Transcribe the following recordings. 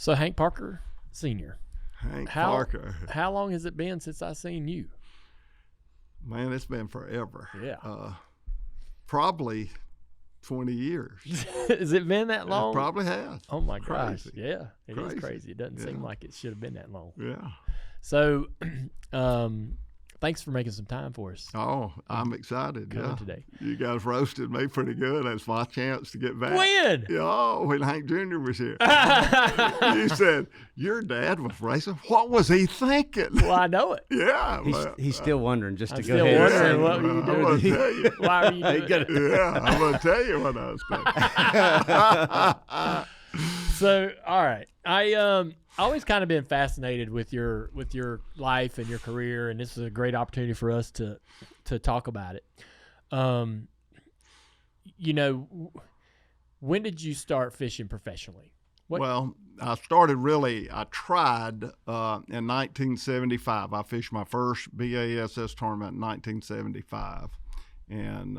So Hank Parker Sr. Parker. How long has it been since I seen you? Man, it's been forever. Yeah. Probably 20 years. Has it been that long? It probably has. Oh my gosh. Crazy. Yeah, it is crazy. It doesn't seem like it should have been that long. Yeah. So, thanks for making some time for us. Oh, I'm excited. Coming today. You guys roasted me pretty good. That's my chance to get back. When? Yeah, oh, when Hank Jr. was here. You said, your dad was racing. What was he thinking? Well, I know it. Yeah. He's still wondering just I'm to go still ahead. wondering what were you doing. I'm gonna tell you. Why are you doing it? Yeah, I'm going to tell you what I was thinking. So, all right. I always kind of been fascinated with your life and your career, and this is a great opportunity for us to talk about it. When did you start fishing professionally? Well, I tried in 1975. I fished my first BASS tournament in 1975, and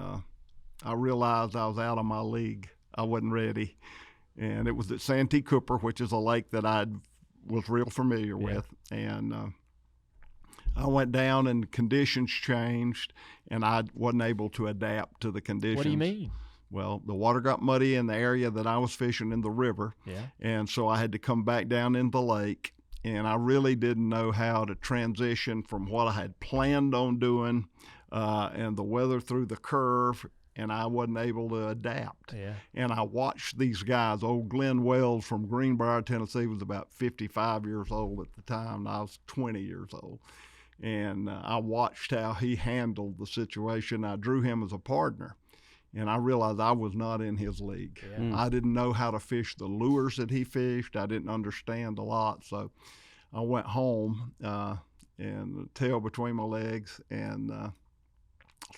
I realized I was out of my league. I wasn't ready. And it was at Santee Cooper, which is a lake that I was real familiar with. And I went down and conditions changed, and I wasn't able to adapt to the conditions. What do you mean? Well, the water got muddy in the area that I was fishing in the river. Yeah. And so I had to come back down in the lake, and I really didn't know how to transition from what I had planned on doing and the weather threw the curve, and I wasn't able to adapt. Yeah. And I watched these guys. Old Glenn Wells from Greenbrier, Tennessee was about 55 years old at the time, and I was 20 years old. And I watched how he handled the situation. I drew him as a partner, and I realized I was not in his league. Yeah. I didn't know how to fish the lures that he fished. I didn't understand a lot. So I went home and tail between my legs and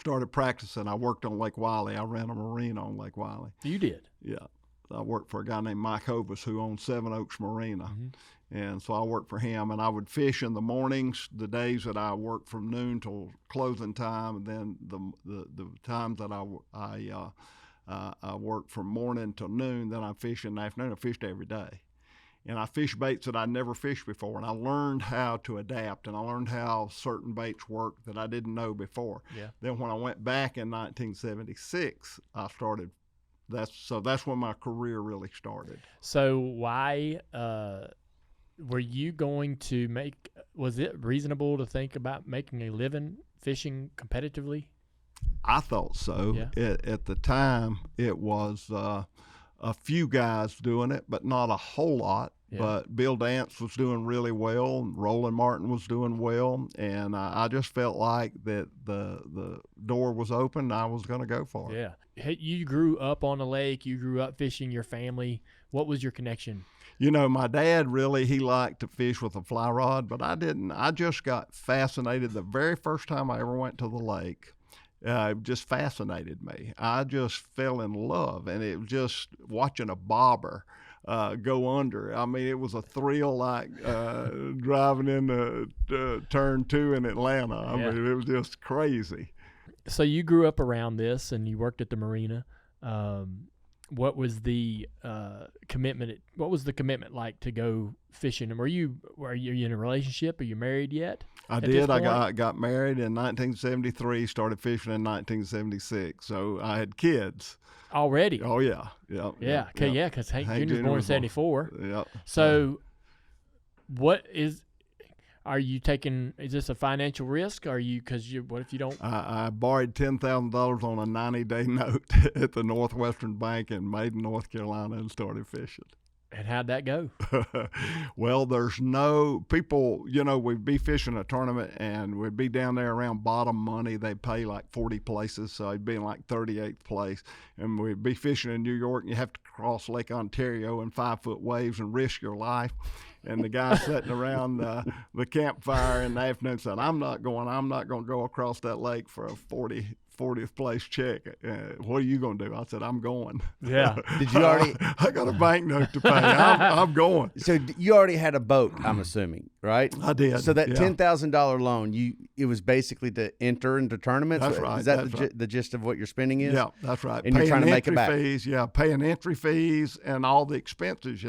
started practicing. I worked on Lake Wiley. I ran a marina on Lake Wiley. You did? Yeah. I worked for a guy named Mike Hovis who owned Seven Oaks Marina. Mm-hmm. And so I worked for him, and I would fish in the mornings, the days that I worked from noon till closing time, and then the times that I worked from morning till noon, then I fished in the afternoon. I fished every day. And I fished baits that I never fished before, and I learned how to adapt, and I learned how certain baits work that I didn't know before. Yeah. Then when I went back in 1976, I started. That's when my career really started. So why were you going to was it reasonable to think about making a living fishing competitively? I thought so. Yeah. At the time, it was a few guys doing it, but not a whole lot. Yeah. But Bill Dance was doing really well, and Roland Martin was doing well, and I just felt like that the door was open, and I was going to go for it. Yeah. Hey, you grew up on a lake. You grew up fishing, your family. What was your connection? You know, my dad he liked to fish with a fly rod, but I didn't. I just got fascinated the very first time I ever went to the lake. It just fascinated me. I just fell in love, and it was just watching a bobber go under. I mean, it was a thrill like driving into turn 2 in Atlanta. I mean, it was just crazy. So you grew up around this, and you worked at the marina. What was the commitment? What was the commitment like to go fishing? And were you in a relationship? Are you married yet? I did. I got married in 1973. Started fishing in 1976. So I had kids already. Oh yeah, yeah. Yeah. Okay. Yeah, because Hank Jr. was born in 74. Yeah. So, are you taking? Is this a financial risk? What if you don't? I borrowed $10,000 on a 90-day note at the Northwestern Bank in Maiden, North Carolina, and started fishing. And how'd that go? Well, there's no people, we'd be fishing a tournament and we'd be down there around bottom money. They'd pay like 40 places, so I'd be in like 38th place. And we'd be fishing in New York, and you have to cross Lake Ontario in 5-foot waves and risk your life. And the guy sitting around the campfire in the afternoon said, I'm not going to go across that lake for a 40th place check. What are you going to do? I said, I'm going. Yeah. Did you already? I got a banknote to pay. I'm going. So you already had a boat, I'm assuming, right? I did. So that $10,000 loan, it was basically to enter into tournaments? That's right. Is that the gist of what your spending is? Yeah, that's right. And you're trying to make it back. Paying entry fees and all the expenses,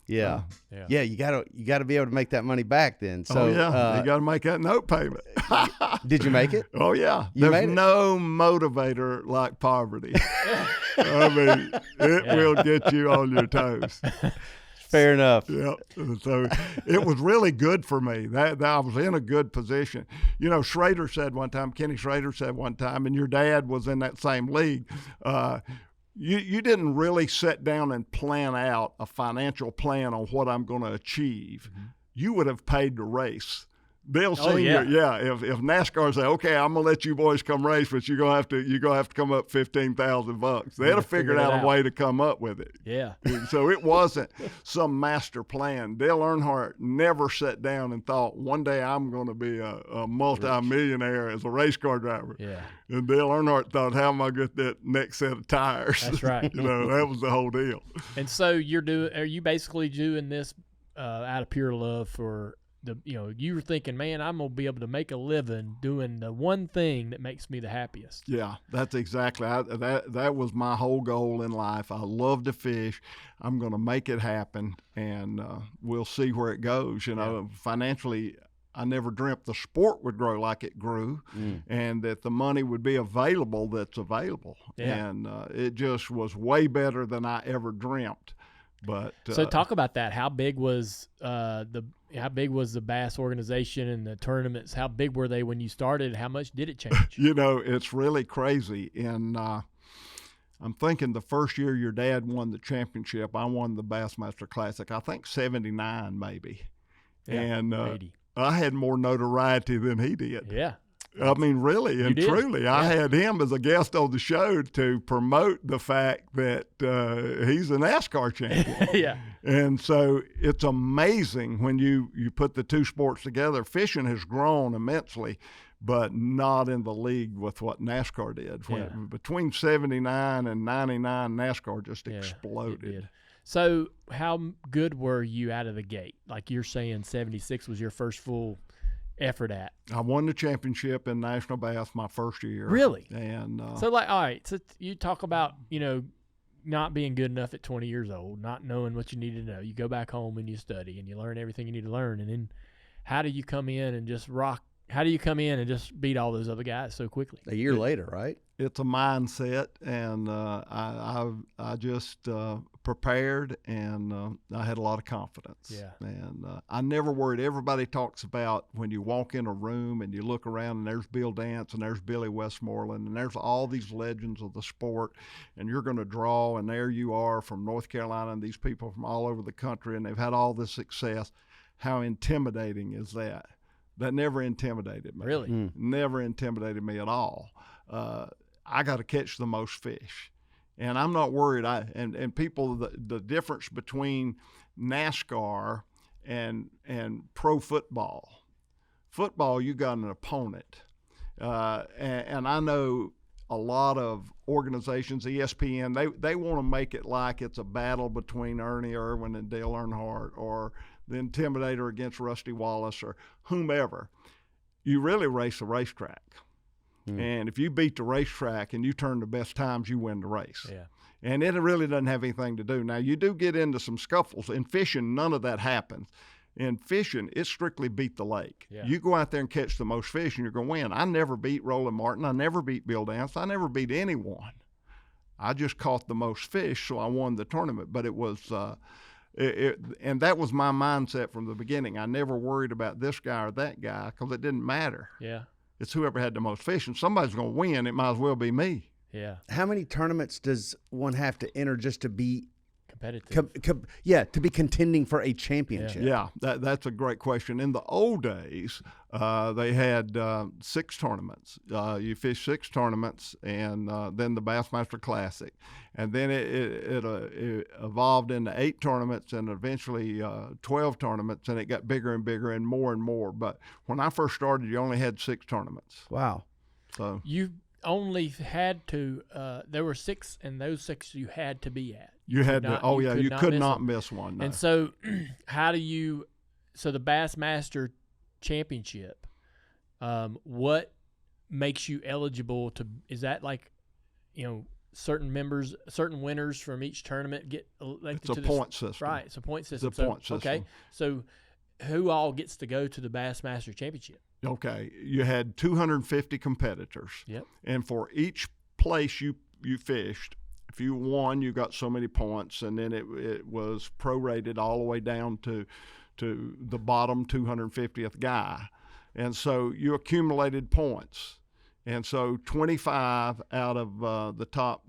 Yeah. Yeah. Yeah, you gotta be able to make that money back then. So you got to make that note payment. did you make it? Oh yeah, You made there's it? no motivator like poverty. I mean, it will get you on your toes. Fair enough. Yeah, so it was really good for me. That I was in a good position. You know, Kenny Schrader said one time, and your dad was in that same league. You didn't really sit down and plan out a financial plan on what I'm going to achieve. Mm-hmm. You would have paid to race. Dale Oh, Senior, yeah. If NASCAR say, okay, I'm gonna let you boys come race, but you're gonna have to come up $15,000. They'd have figured out a way to come up with it. Yeah. So it wasn't some master plan. Dale Earnhardt never sat down and thought, one day I'm going to be a multi-millionaire as a race car driver. Yeah. And Dale Earnhardt thought, how am I going to get that next set of tires? That's right. You know, that was the whole deal. And so are you basically doing this out of pure love for you were thinking, man, I'm going to be able to make a living doing the one thing that makes me the happiest. Yeah, that's exactly. That was my whole goal in life. I love to fish. I'm going to make it happen, and we'll see where it goes. You know, financially, I never dreamt the sport would grow like it grew, and that the money would be available that's available. Yeah. And it just was way better than I ever dreamt. But so talk about that. How big was the Bass organization and the tournaments? How big were they when you started? How much did it change? You know, it's really crazy. And I'm thinking the first year your dad won the championship, I won the Bassmaster Classic. I think 79 maybe. Yeah, and 80. I had more notoriety than he did. Yeah. I mean, really and truly, I had him as a guest on the show to promote the fact that he's a NASCAR champion. Yeah. And so it's amazing when you put the two sports together. Fishing has grown immensely, but not in the league with what NASCAR did. Between 79 and 99, NASCAR just exploded. It did. So how good were you out of the gate? Like you're saying 76 was your first full effort at. I won the championship in National Bass my first year. Really? And so all right, so you talk about, not being good enough at 20 years old, not knowing what you need to know. You go back home and you study and you learn everything you need to learn. And then how do you come in and just rock? How do you come in and just beat all those other guys so quickly? A year later, right? It's a mindset, and I just prepared, and I had a lot of confidence. Yeah. And I never worried. Everybody talks about when you walk in a room and you look around and there's Bill Dance and there's Billy Westmoreland and there's all these legends of the sport, and you're going to draw, and there you are from North Carolina and these people from all over the country, and they've had all this success. How intimidating is that? That never intimidated me. Really? Never intimidated me at all. I got to catch the most fish, and I'm not worried. And people, the difference between NASCAR and pro football. Football, you got an opponent, and I know a lot of organizations, ESPN, they want to make it like it's a battle between Ernie Irwin and Dale Earnhardt, or the Intimidator against Rusty Wallace, or whomever. You really race a racetrack. And if you beat the racetrack and you turn the best times, you win the race. Yeah. And it really doesn't have anything to do. Now, you do get into some scuffles. In fishing, none of that happens. In fishing, it's strictly beat the lake. Yeah. You go out there and catch the most fish, and you're going to win. I never beat Roland Martin. I never beat Bill Dance. I never beat anyone. I just caught the most fish, so I won the tournament. But it was and that was my mindset from the beginning. I never worried about this guy or that guy because it didn't matter. Yeah. It's whoever had the most fish, and somebody's going to win. It might as well be me. Yeah. How many tournaments does one have to enter just to be competitive? To be contending for a championship? Yeah, that's a great question. In the old days, they had 6 tournaments. You fish 6 tournaments, and then the Bassmaster Classic. And then it evolved into 8 tournaments and eventually 12 tournaments, and it got bigger and bigger and more. But when I first started, you only had 6 tournaments. Wow. So you only had to there were 6, and those 6 you had to be at. You had to. You could not miss one. No. And so, so the Bassmaster Championship, what makes you eligible to? Is that like, certain winners from each tournament get elected It's to a the point system. Right, it's a point system. It's a point system. Okay, so who all gets to go to the Bassmaster Championship? Okay, you had 250 competitors. Yep. And for each place you fished, if you won, you got so many points, and then it was prorated all the way down to the bottom 250th guy. And so you accumulated points. And so 25 out of the top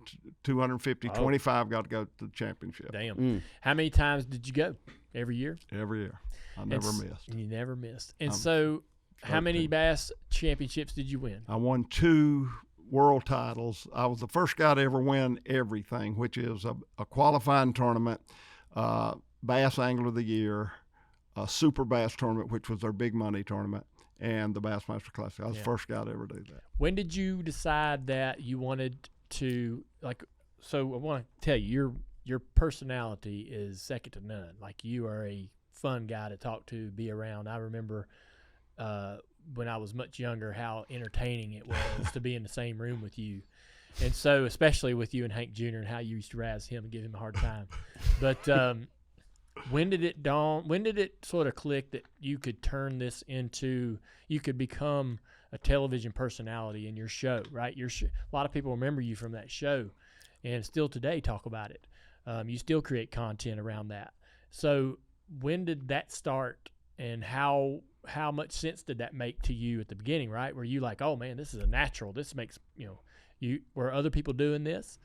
250, 25 got to go to the championship. Damn. How many times did you go? Every year? Every year. I never missed. You never missed. And so how many Bass Championships did you win? I won 2 world titles. I was the first guy to ever win everything, which is a qualifying tournament, Bass Angler of the Year, a Super Bass tournament, which was their big money tournament, and the Bassmaster Classic. I was the first guy to ever do that. When did you decide that you wanted to, so I want to tell you, your personality is second to none. Like, you are a fun guy to talk to, be around. I remember when I was much younger how entertaining it was to be in the same room with you. And so, especially with you and Hank Jr. and how you used to razz him and give him a hard time. But when did it dawn? When did it sort of click that you could turn this into, you could become a television personality in your show, right? A lot of people remember you from that show, and still today talk about it. You still create content around that. So when did that start, and how much sense did that make to you at the beginning, right? Were you like, oh man, this is a natural, this makes, were other people doing this?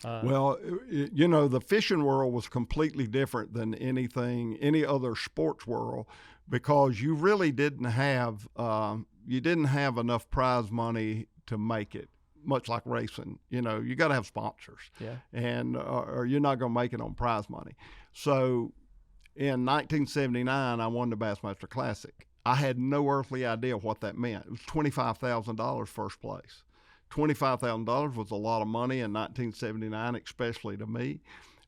Well, the fishing world was completely different than any other sports world, because you really didn't have enough prize money to make it. Much like racing, you got to have sponsors, and or you're not going to make it on prize money. So, in 1979, I won the Bassmaster Classic. I had no earthly idea what that meant. It was $25,000 first place. $25,000 was a lot of money in 1979, especially to me.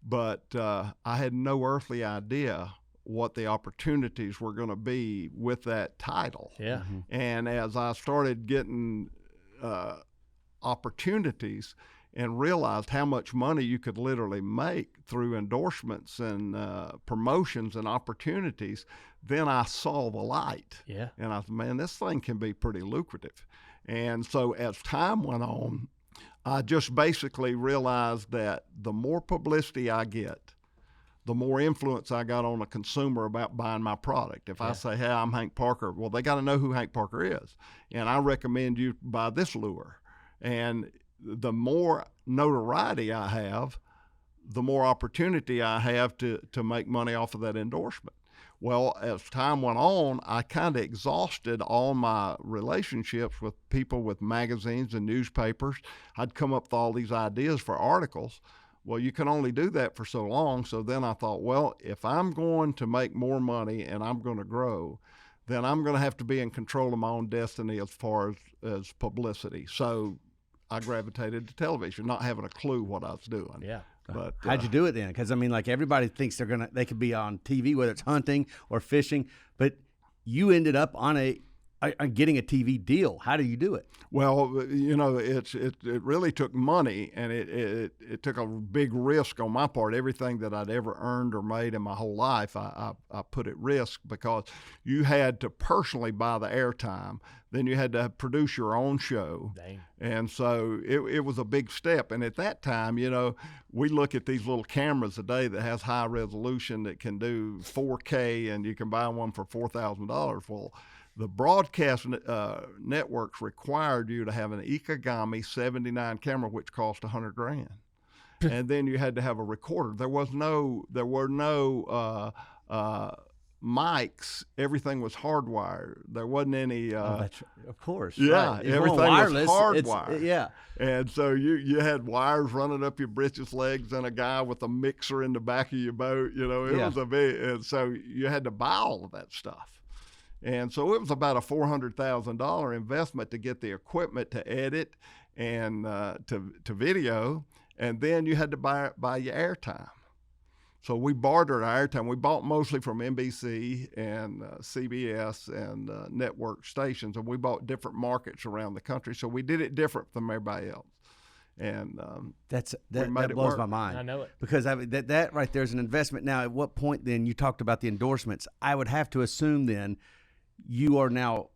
But I had no earthly idea what the opportunities were going to be with that title. Yeah. Mm-hmm. And as I started getting opportunities and realized how much money you could literally make through endorsements and promotions and opportunities, then I saw the light. Yeah. And I said, man, this thing can be pretty lucrative. And so as time went on, I just basically realized that the more publicity I get, the more influence I got on a consumer about buying my product. If I say, hey, I'm Hank Parker, well, they got to know who Hank Parker is. And I recommend you buy this lure. And the more notoriety I have, the more opportunity I have to make money off of that endorsement. Well, as time went on, I kind of exhausted all my relationships with people with magazines and newspapers. I'd come up with all these ideas for articles. Well, you can only do that for so long. So then I thought, well, if I'm going to make more money and I'm going to grow, then I'm going to have to be in control of my own destiny as far as publicity. So I gravitated to television, not having a clue what I was doing. Yeah. But how'd you do it then? Because I mean, like, everybody thinks they could be on TV, whether it's hunting or fishing, but you ended up on getting a TV deal. How do you do it? Well, it really took money, and it took a big risk on my part. Everything that I'd ever earned or made in my whole life, I put at risk, because you had to personally buy the airtime. Then you had to produce your own show. Dang. And so it was a big step. And at that time, we look at these little cameras today that has high resolution that can do 4K, and you can buy one for $4,000. Well, the broadcast networks required you to have an Ikegami 79 camera, which cost $100,000, and then you had to have a recorder. There were no mics. Everything was hardwired. There wasn't any. Of course. Yeah, right. everything was hardwired. Yeah. And so you had wires running up your britches legs, and a guy with a mixer in the back of your boat. It was a big. And so you had to buy all of that stuff. And so it was about a $400,000 investment to get the equipment to edit and to video, and then you had to buy your airtime. So we bartered our airtime. We bought mostly from NBC and CBS and network stations, and we bought different markets around the country. So we did it different from everybody else. And that made it blows work. my mind. I know it. Because that right there is an investment. Now, at what point then, you talked about the endorsements. I would have to assume then you are now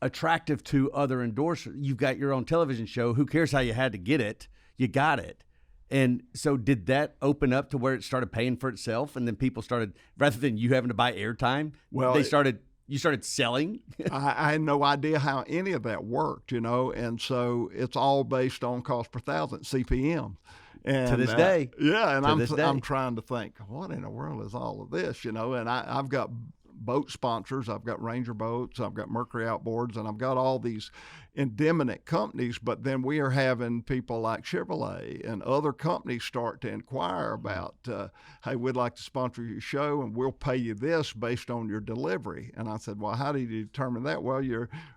attractive to other endorsers. You've got your own television show. Who cares how you had to get it? You got it. And so did that open up to where it started paying for itself, and then people started, rather than you having to buy airtime, you started selling? I had no idea how any of that worked, and so it's all based on cost per thousand, CPM. And to this day. Yeah, and I'm trying to think, what in the world is all of this, and I've got boat sponsors, I've got Ranger Boats, I've got Mercury Outboards, and I've got all these endemic companies, but then we are having people like Chevrolet and other companies start to inquire about, hey, we'd like to sponsor your show and we'll pay you this based on your delivery. And I said, well, how do you determine that? Well,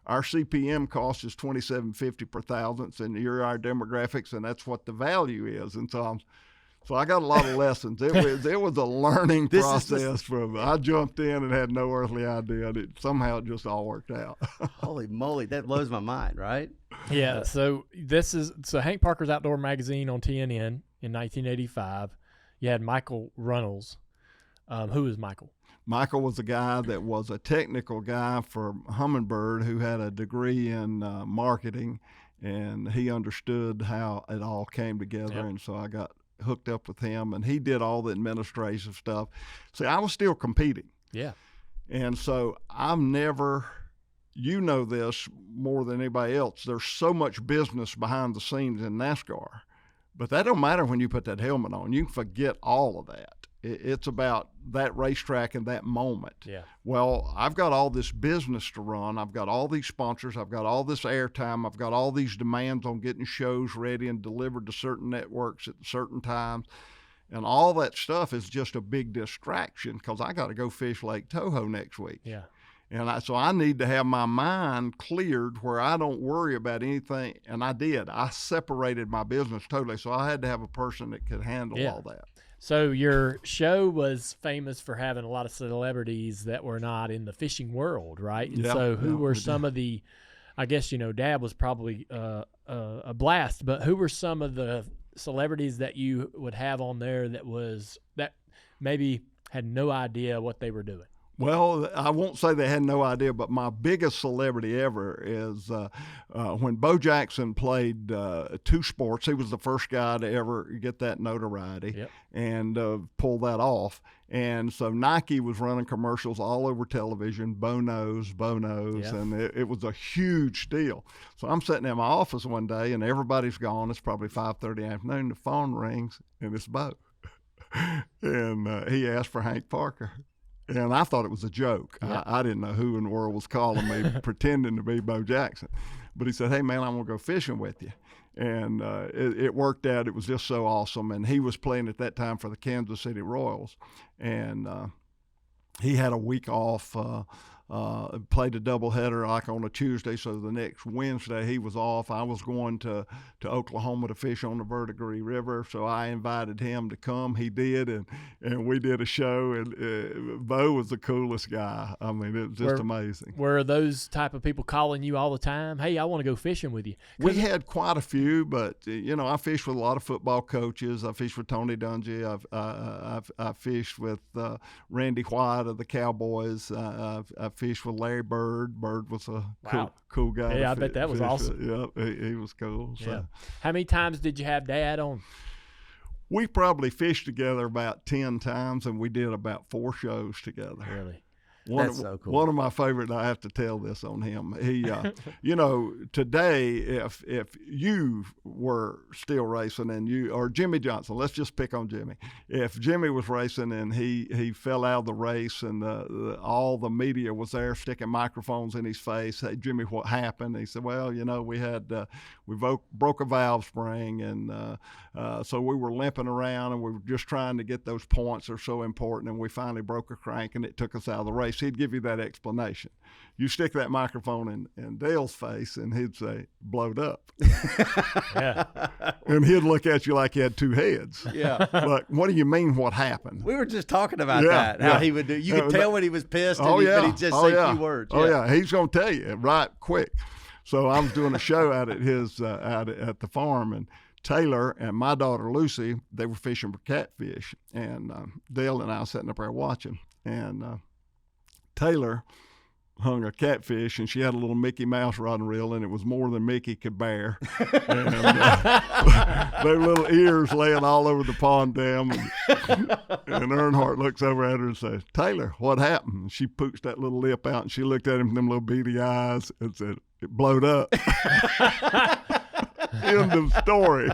our CPM cost is $27.50 per thousandth, and you're our demographics, and that's what the value is. And so I got a lot of lessons. It was a learning process. I jumped in and had no earthly idea. Somehow it just all worked out. Holy moly, that blows my mind, right? Yeah. So Hank Parker's Outdoor Magazine on TNN in 1985. You had Michael Runnels. Who is Michael? Michael was a guy that was a technical guy for Humminbird who had a degree in marketing, and he understood how it all came together. Yep. And so I got hooked up with him, and he did all the administrative stuff. See, I was still competing. Yeah. And so I've never, this more than anybody else, there's so much business behind the scenes in NASCAR, but that don't matter when you put that helmet on. You can forget all of that. It's about that racetrack and that moment. Yeah. Well, I've got all this business to run. I've got all these sponsors. I've got all this airtime. I've got all these demands on getting shows ready and delivered to certain networks at certain times. And all that stuff is just a big distraction because I got to go fish Lake Toho next week. Yeah. And so I need to have my mind cleared where I don't worry about anything. And I did. I separated my business totally. So I had to have a person that could handle all that. So your show was famous for having a lot of celebrities that were not in the fishing world, right? And so who were some of the, I guess, Dad was probably a blast, but who were some of the celebrities that you would have on there that maybe had no idea what they were doing? Well, I won't say they had no idea, but my biggest celebrity ever is when Bo Jackson played two sports. He was the first guy to ever get that notoriety and pull that off. And so Nike was running commercials all over television, Bo knows, and it was a huge deal. So I'm sitting in my office one day, and everybody's gone. It's probably 5:30 in the afternoon. The phone rings, and it's Bo. And he asked for Hank Parker. And I thought it was a joke. Yeah. I didn't know who in the world was calling me pretending to be Bo Jackson. But he said, hey, man, I'm going to go fishing with you. And it worked out. It was just so awesome. And he was playing at that time for the Kansas City Royals. And he had a week off, played a doubleheader like on a Tuesday. So the next Wednesday he was off. I was going to Oklahoma to fish on the Verdigris River. So I invited him to come. He did. And we did a show. And Bo was the coolest guy. I mean, it was just amazing. Were those type of people calling you all the time? Hey, I want to go fishing with you. We had quite a few, but, I fished with a lot of football coaches. I fished with Tony Dungy. I fished with Randy White of the Cowboys. I fished with Larry Bird. Bird was a cool guy. Yeah, I bet that was awesome. Yeah, he was cool. So. Yeah. How many times did you have Dad on? We probably fished together about 10 times, and we did about 4 shows together. Really? That's so cool. One of my favorite, I have to tell this on him. He, today, if you were still racing or Jimmy Johnson, let's just pick on Jimmy. If Jimmy was racing and he fell out of the race and all the media was there sticking microphones in his face, hey, Jimmy, what happened? He said, well, we broke a valve spring, and so we were limping around, and we were just trying to get those points that are so important, and we finally broke a crank, and it took us out of the race. He'd give you that explanation. You stick that microphone in Dale's face, and he'd say, blowed up. Yeah. And he'd look at you like he had 2 heads. Yeah. Like, what do you mean, what happened? We were just talking about that, how he would do. You could tell when he was pissed, but he'd just say 2 words. Oh, yeah. He's going to tell you right quick. So I was doing a show out at the farm, and Taylor and my daughter Lucy, they were fishing for catfish, and Dale and I were sitting up there watching, and Taylor hung a catfish, and she had a little Mickey Mouse rod and reel, and it was more than Mickey could bear. And their little ears laying all over the pond dam. And Earnhardt looks over at her and says, "Taylor, what happened?" And she pooched that little lip out, and she looked at him with them little beady eyes and said, "It blowed up." End of story.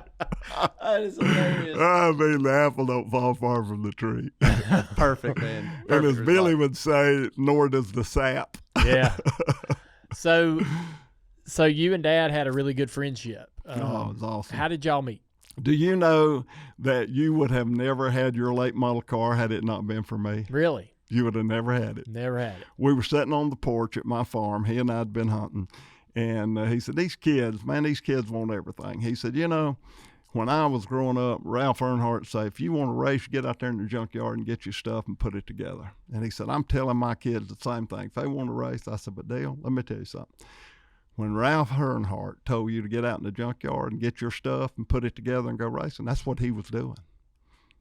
That is hilarious. I mean, the apple don't fall far from the tree. Perfect, man. And as Perfect Billy result. would say, nor does the sap. Yeah. So you and Dad had a really good friendship. Oh, it was awesome. How did y'all meet? Do you know that you would have never had your late model car had it not been for me? Really? You would have never had it. Never had it. We were sitting on the porch at my farm. He and I had been hunting. And he said, these kids want everything. He said, you know, when I was growing up, Ralph Earnhardt said, if you want to race, get out there in the junkyard and get your stuff and put it together. And he said, I'm telling my kids the same thing. If they want to race, I said, but Dale, let me tell you something. When Ralph Earnhardt told you to get out in the junkyard and get your stuff and put it together and go racing, that's what he was doing.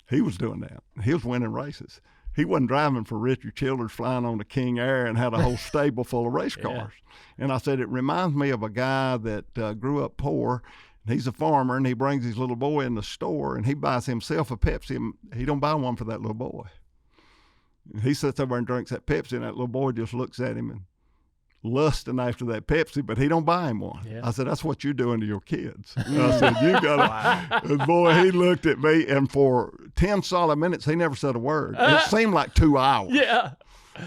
He was doing that. He was winning races. He wasn't driving for Richard Childers flying on the King Air and had a whole stable full of race cars. Yeah. And I said, it reminds me of a guy that grew up poor. He's a farmer, and he brings his little boy in the store, and he buys himself a Pepsi, and he don't buy one for that little boy. He sits over and drinks that Pepsi, and that little boy just looks at him and lusting after that Pepsi, but he don't buy him one. Yeah. I said, that's what you're doing to your kids. I said, you got to. And boy, he looked at me, and for 10 solid minutes, he never said a word. It seemed like 2 hours. Yeah.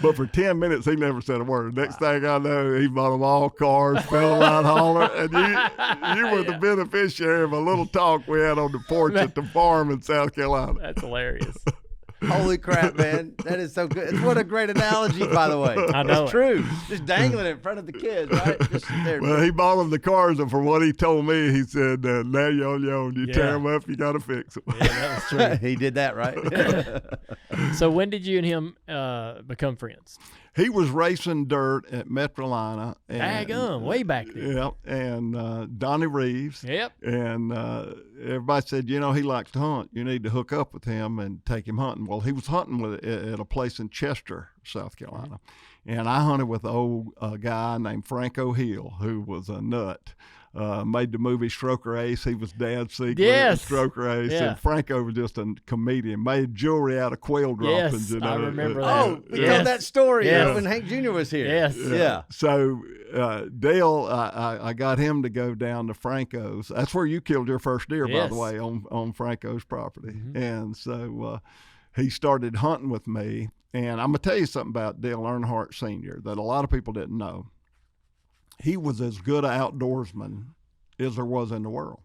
But for 10 minutes, he never said a word. Next thing I know, he bought them all cars, fell around holler, and you were the beneficiary of a little talk we had on the porch at the farm in South Carolina. That's hilarious. Holy crap, man. That is so good. What a great analogy, by the way. I know it's true. Just dangling it in front of the kids, right? Just there. Well, he bought them the cars, and from what he told me, he said, now you're on your own. You tear them up, you got to fix them. Yeah, that was true. He did that, right? So when did you and him become friends? He was racing dirt at Metrolina. Daggum, way back there. Yep, and Donnie Reeves. Yep. And everybody said, you know, he likes to hunt. You need to hook up with him and take him hunting. Well, he was hunting at a place in Chester, South Carolina. And I hunted with an old guy named Franco Hill, who was a nut. Made the movie Stroker Ace. He was Dad Siegler in Stroker Ace. Yeah. And Franco was just a comedian. Made jewelry out of quail droppings. Yes, you know? I remember that. Oh, we told that story when Hank Jr. was here. Yes. Yeah. So Dale, I got him to go down to Franco's. That's where you killed your first deer, by the way, on Franco's property. Mm-hmm. And so he started hunting with me. And I'm going to tell you something about Dale Earnhardt Sr. that a lot of people didn't know. He was as good an outdoorsman as there was in the world.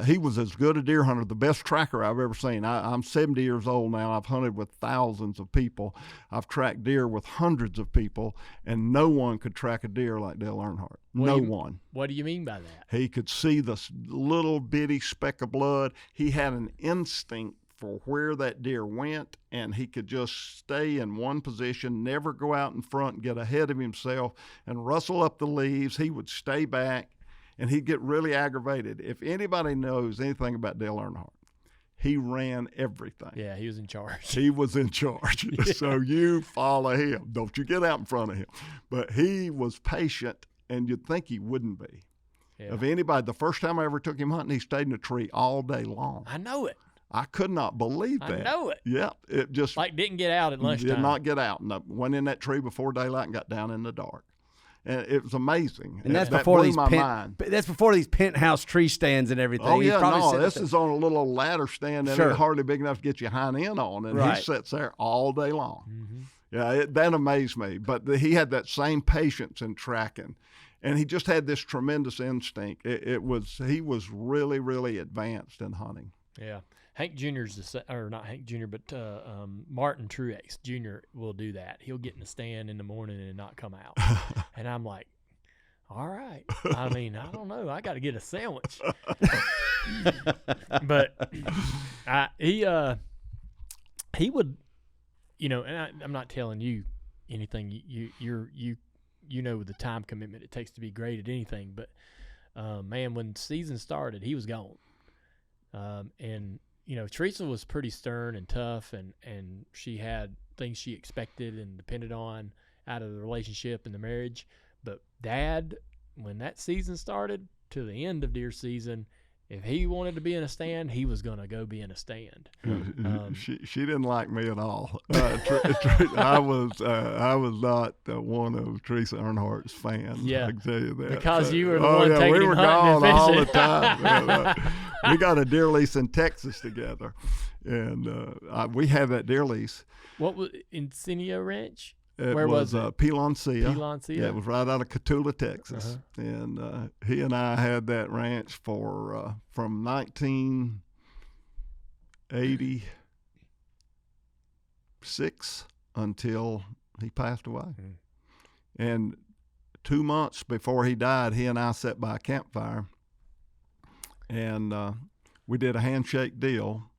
He was as good a deer hunter, the best tracker I've ever seen. I'm 70 years old now. I've hunted with thousands of people. I've tracked deer with hundreds of people, and no one could track a deer like Dale Earnhardt. No one. What do you mean by that? He could see the little bitty speck of blood. He had an instinct for where that deer went, and he could just stay in one position, never go out in front and get ahead of himself and rustle up the leaves. He would stay back, and he'd get really aggravated. If anybody knows anything about Dale Earnhardt, he ran everything. Yeah, he was in charge. He was in charge. Yeah. So you follow him. Don't you get out in front of him. But he was patient, and you'd think he wouldn't be. Yeah. Of anybody, the first time I ever took him hunting, he stayed in a tree all day long. I know it. I could not believe that. I know it. Yeah, it just didn't get out at lunchtime. Did not get out, and I went in that tree before daylight and got down in the dark, and it was amazing. And that's that before blew my mind. That's before these penthouse tree stands and everything. Oh yeah, no, this is on a little ladder stand, and sure. it's hardly big enough to get your hind end on, and he sits there all day long. Mm-hmm. Yeah, that amazed me. But he had that same patience in tracking. And he just had this tremendous instinct. He was really, really advanced in hunting. Yeah. Hank Jr.'s or not Hank Jr., but Martin Truex Jr. will do that. He'll get in the stand in the morning and not come out. And I'm like, all right. I mean, I don't know. I got to get a sandwich. But he would, you know, and I'm not telling you anything. You you know the time commitment it takes to be great at anything. But man, when the season started, he was gone. And you know, Teresa was pretty stern and tough, and she had things she expected and depended on out of the relationship and the marriage. But Dad, when that season started to the end of deer season, if he wanted to be in a stand, he was going to go be in a stand. She didn't like me at all. I was not one of Teresa Earnhardt's fans. Yeah, I can tell you that. Because you were the one taking we him were hunting gone and all fishing. the time. We got a deer lease in Texas together, and we had that deer lease. What was Insignia Ranch? Where was it? Piloncilla. Piloncilla. Yeah, it was right out of Cotulla, Texas. And he and I had that ranch for from 1986 until he passed away. And 2 months before he died, he and I sat by a campfire, and we did a handshake deal.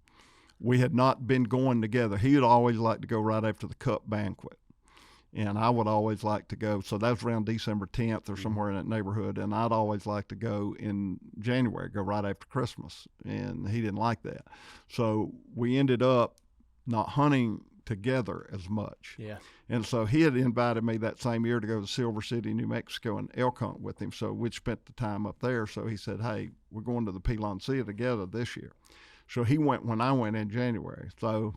We had not been going together. He would always like to go right after the Cup banquet, and I would always like to go. So that was around December 10th or somewhere in that neighborhood, and I'd always like to go in January, go right after Christmas, and he didn't like that. So we ended up not hunting together as much. Yeah. And so he had invited me that same year to go to Silver City, New Mexico, and elk hunt with him. So we'd spent the time up there. So he said, hey, we're going to the Piloncilla together this year. So he went when I went in January. So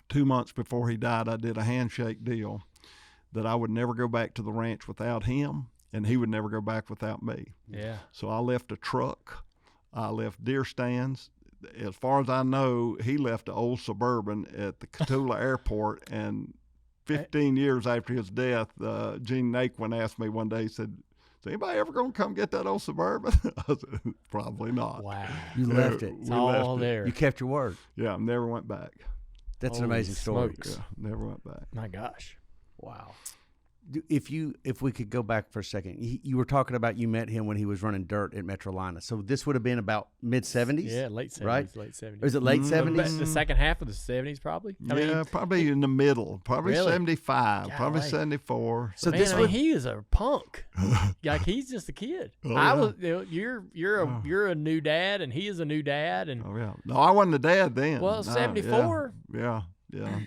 2 months before he died, I did a handshake deal that I would never go back to the ranch without him, and he would never go back without me. Yeah. So I left a truck. I left deer stands. As far as I know, he left an old Suburban at the Cotulla Airport, and 15 years after his death, Gene Naquin asked me one day, he said, is anybody ever going to come get that old Suburban? I said, probably not. Wow. You left it. It's all there. You kept your word. Yeah, never went back. That's an Holy amazing story. smokes. Yeah, never went back. My gosh. Wow. If we could go back for a second, you were talking about you met him when he was running dirt at Metrolina. So this would have been about mid-'70s? Yeah, late 70s. Right? Late 70s. Or is it late 70s? The second half of the 70s, probably. I mean, Probably in the middle. Probably Really? 75. Probably Golly. 74. So man, this I mean, would he is a punk. Like he's just a kid. Oh, I yeah. was. You're a new dad, and he is a new dad, and Oh, yeah. No, I wasn't a dad then. well, No, 74. Yeah.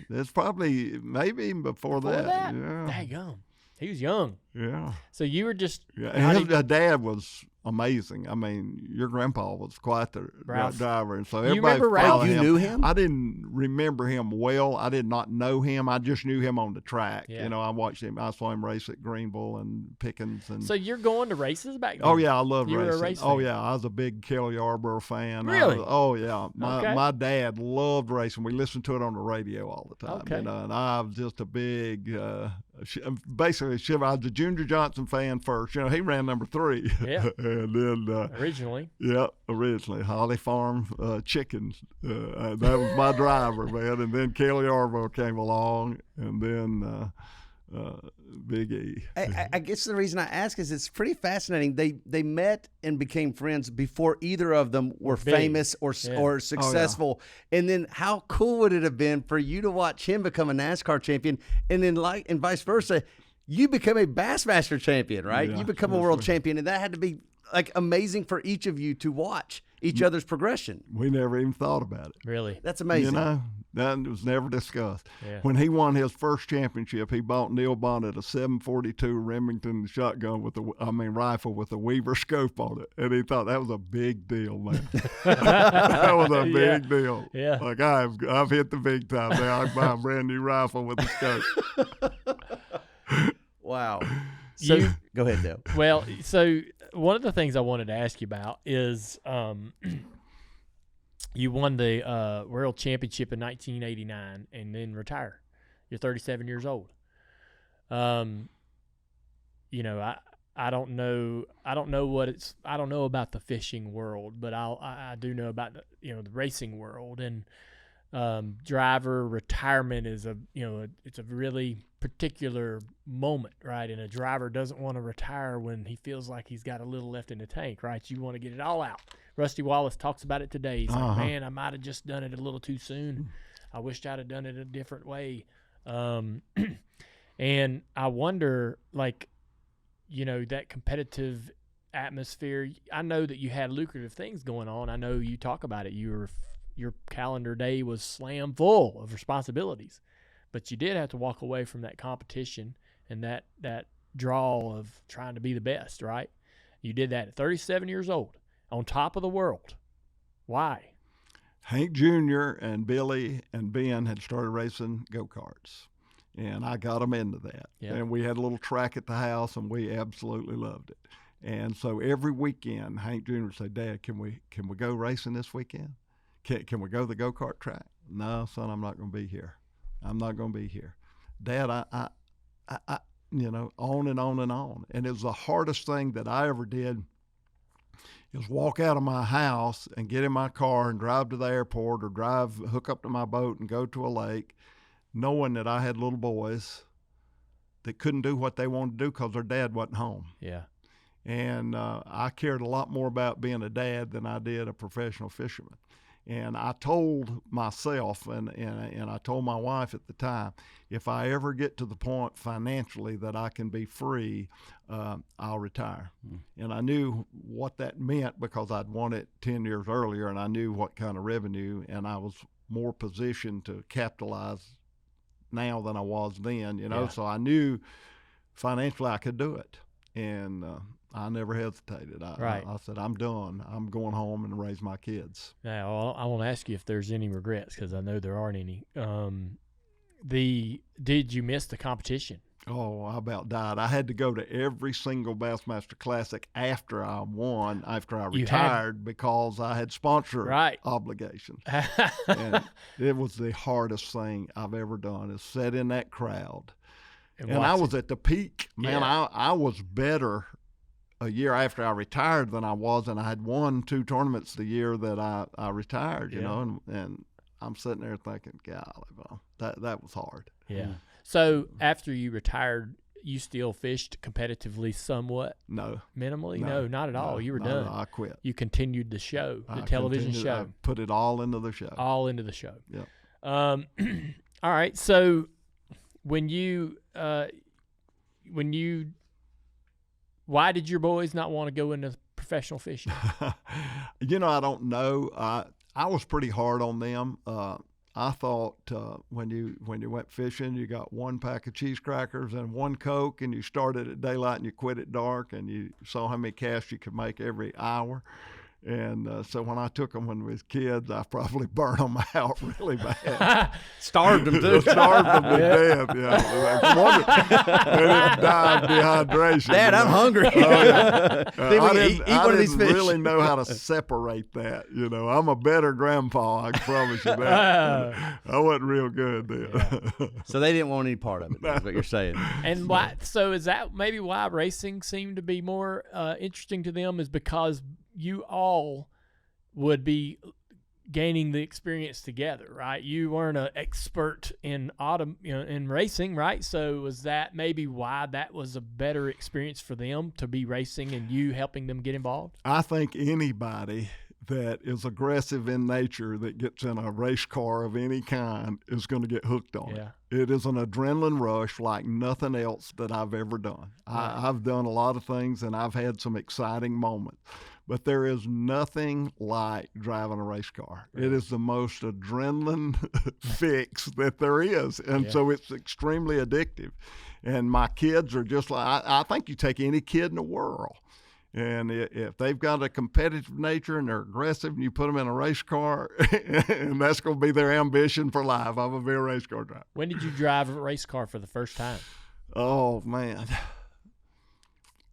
It's probably maybe even before that. Yeah. Daggum. He was young. Yeah. So you were just Yeah. How And do his dad was amazing. I mean, your grandpa was quite the Ralph. driver, and so You everybody remember Ralph? followed You him. knew him? I didn't remember him well. I did not know him. I just knew him on the track. Yeah. You know, I watched him. I saw him race at Greenville and Pickens, and So you're going to races back then? oh yeah, I love You were a racing. race Oh fan. yeah, I was a big Kelly Yarborough fan. Really? Oh yeah, Okay. my dad loved racing. We listened to it on the radio all the time. Okay. You know, and I was just a big, basically, I was a Junior Johnson fan first. You know, he ran number 3. Yeah. And then Originally. yeah, originally Holly Farm Chickens. That was my driver, man. And then Kelly Yarborough came along, and then Big E. I guess the reason I ask is it's pretty fascinating. They met and became friends before either of them were Big. famous or successful. And then how cool would it have been for you to watch him become a NASCAR champion, and then and vice versa, you become a Bassmaster champion, right? Yeah, You become a world champion, and that had to be like amazing for each of you to watch each other's progression. We never even thought about it. Really. That's amazing. You know, that was never discussed. Yeah. When he won his first championship, he bought Neil Bonnet a 742 Remington shotgun rifle with a Weaver scope on it, and he thought that was a big deal, man. That was a big deal. Yeah. Like I've hit the big time now. I can buy a brand new rifle with a scope. Wow. So go ahead, Dale. Well, so one of the things I wanted to ask you about is you won the World Championship in 1989 and then retire. You're 37 years old. You know, I don't know about the fishing world, but I do know about the racing world, and driver retirement is it's a really particular moment, right? And a driver doesn't want to retire when he feels like he's got a little left in the tank, right? You want to get it all out. Rusty Wallace talks about it today. He's like, man, I might have just done it a little too soon. I wished I'd have done it a different way. And I wonder, like, that competitive atmosphere. I know that you had lucrative things going on. I know you talk about it. Your calendar day was slam full of responsibilities, but you did have to walk away from that competition and that draw of trying to be the best, right? You did that at 37 years old, on top of the world. Why? Hank Jr. and Billy and Ben had started racing go-karts, and I got them into that. Yep. And we had a little track at the house, and we absolutely loved it. And so every weekend, Hank Jr. would say, "Dad, can we go racing this weekend? Can we go to the go-kart track?" "No, son, I'm not going to be here. I'm not going to be here." "Dad, I on and on and on. And it was the hardest thing that I ever did, is walk out of my house and get in my car and drive to the airport or hook up to my boat and go to a lake, knowing that I had little boys that couldn't do what they wanted to do because their dad wasn't home." Yeah. And I cared a lot more about being a dad than I did a professional fisherman. And I told myself, and I told my wife at the time, if I ever get to the point financially that I can be free, I'll retire. And I knew what that meant because I'd won it 10 years earlier, and I knew what kind of revenue, and I was more positioned to capitalize now than I was then, Yeah. So I knew financially I could do it. And I never hesitated. Right. I said, "I'm done. I'm going home and raise my kids." Now, I want to ask you if there's any regrets, because I know there aren't any. Did you miss the competition? Oh, I about died. I had to go to every single Bassmaster Classic after I won, after I retired, because I had sponsor obligations. And it was the hardest thing I've ever done, is sit in that crowd. And I was at the peak. Man, I was better a year after I retired than I was, and I had won 2 tournaments the year that I retired, you know, and I'm sitting there thinking, golly, well, that was hard. Yeah. So after you retired, you still fished competitively somewhat? No. Minimally? No, not at all. You were done. No, I quit. You continued the show, the television show. I put it all into the show. All into the show. Yeah. All right. So when you why did your boys not want to go into professional fishing? I don't know. I was pretty hard on them. I thought when you went fishing, you got 1 pack of cheese crackers and 1 Coke, and you started at daylight and you quit at dark, and you saw how many casts you could make every hour. And so when I took them when we was kids, I probably burned them out really bad. Starved them too. Starved them to death. Yeah, they didn't die of dehydration. Dad, I'm hungry. I didn't really know how to separate that. I'm a better grandpa. I can promise you that. I wasn't real good then. Yeah. So they didn't want any part of it. That's what you're saying. And why? So is that maybe why racing seemed to be more interesting to them? Is because you all would be gaining the experience together, right? You weren't an expert in in racing, right? So was that maybe why that was a better experience for them, to be racing and you helping them get involved? I think anybody that is aggressive in nature that gets in a race car of any kind is going to get hooked on it. It is an adrenaline rush like nothing else that I've ever done. I've done a lot of things, and I've had some exciting moments. But there is nothing like driving a race car. Right. It is the most adrenaline fix that there is. And so it's extremely addictive. And my kids are just like, I think you take any kid in the world, and if they've got a competitive nature and they're aggressive, and you put them in a race car, and that's going to be their ambition for life. I'm going to be a race car driver. When did you drive a race car for the first time? Oh, man.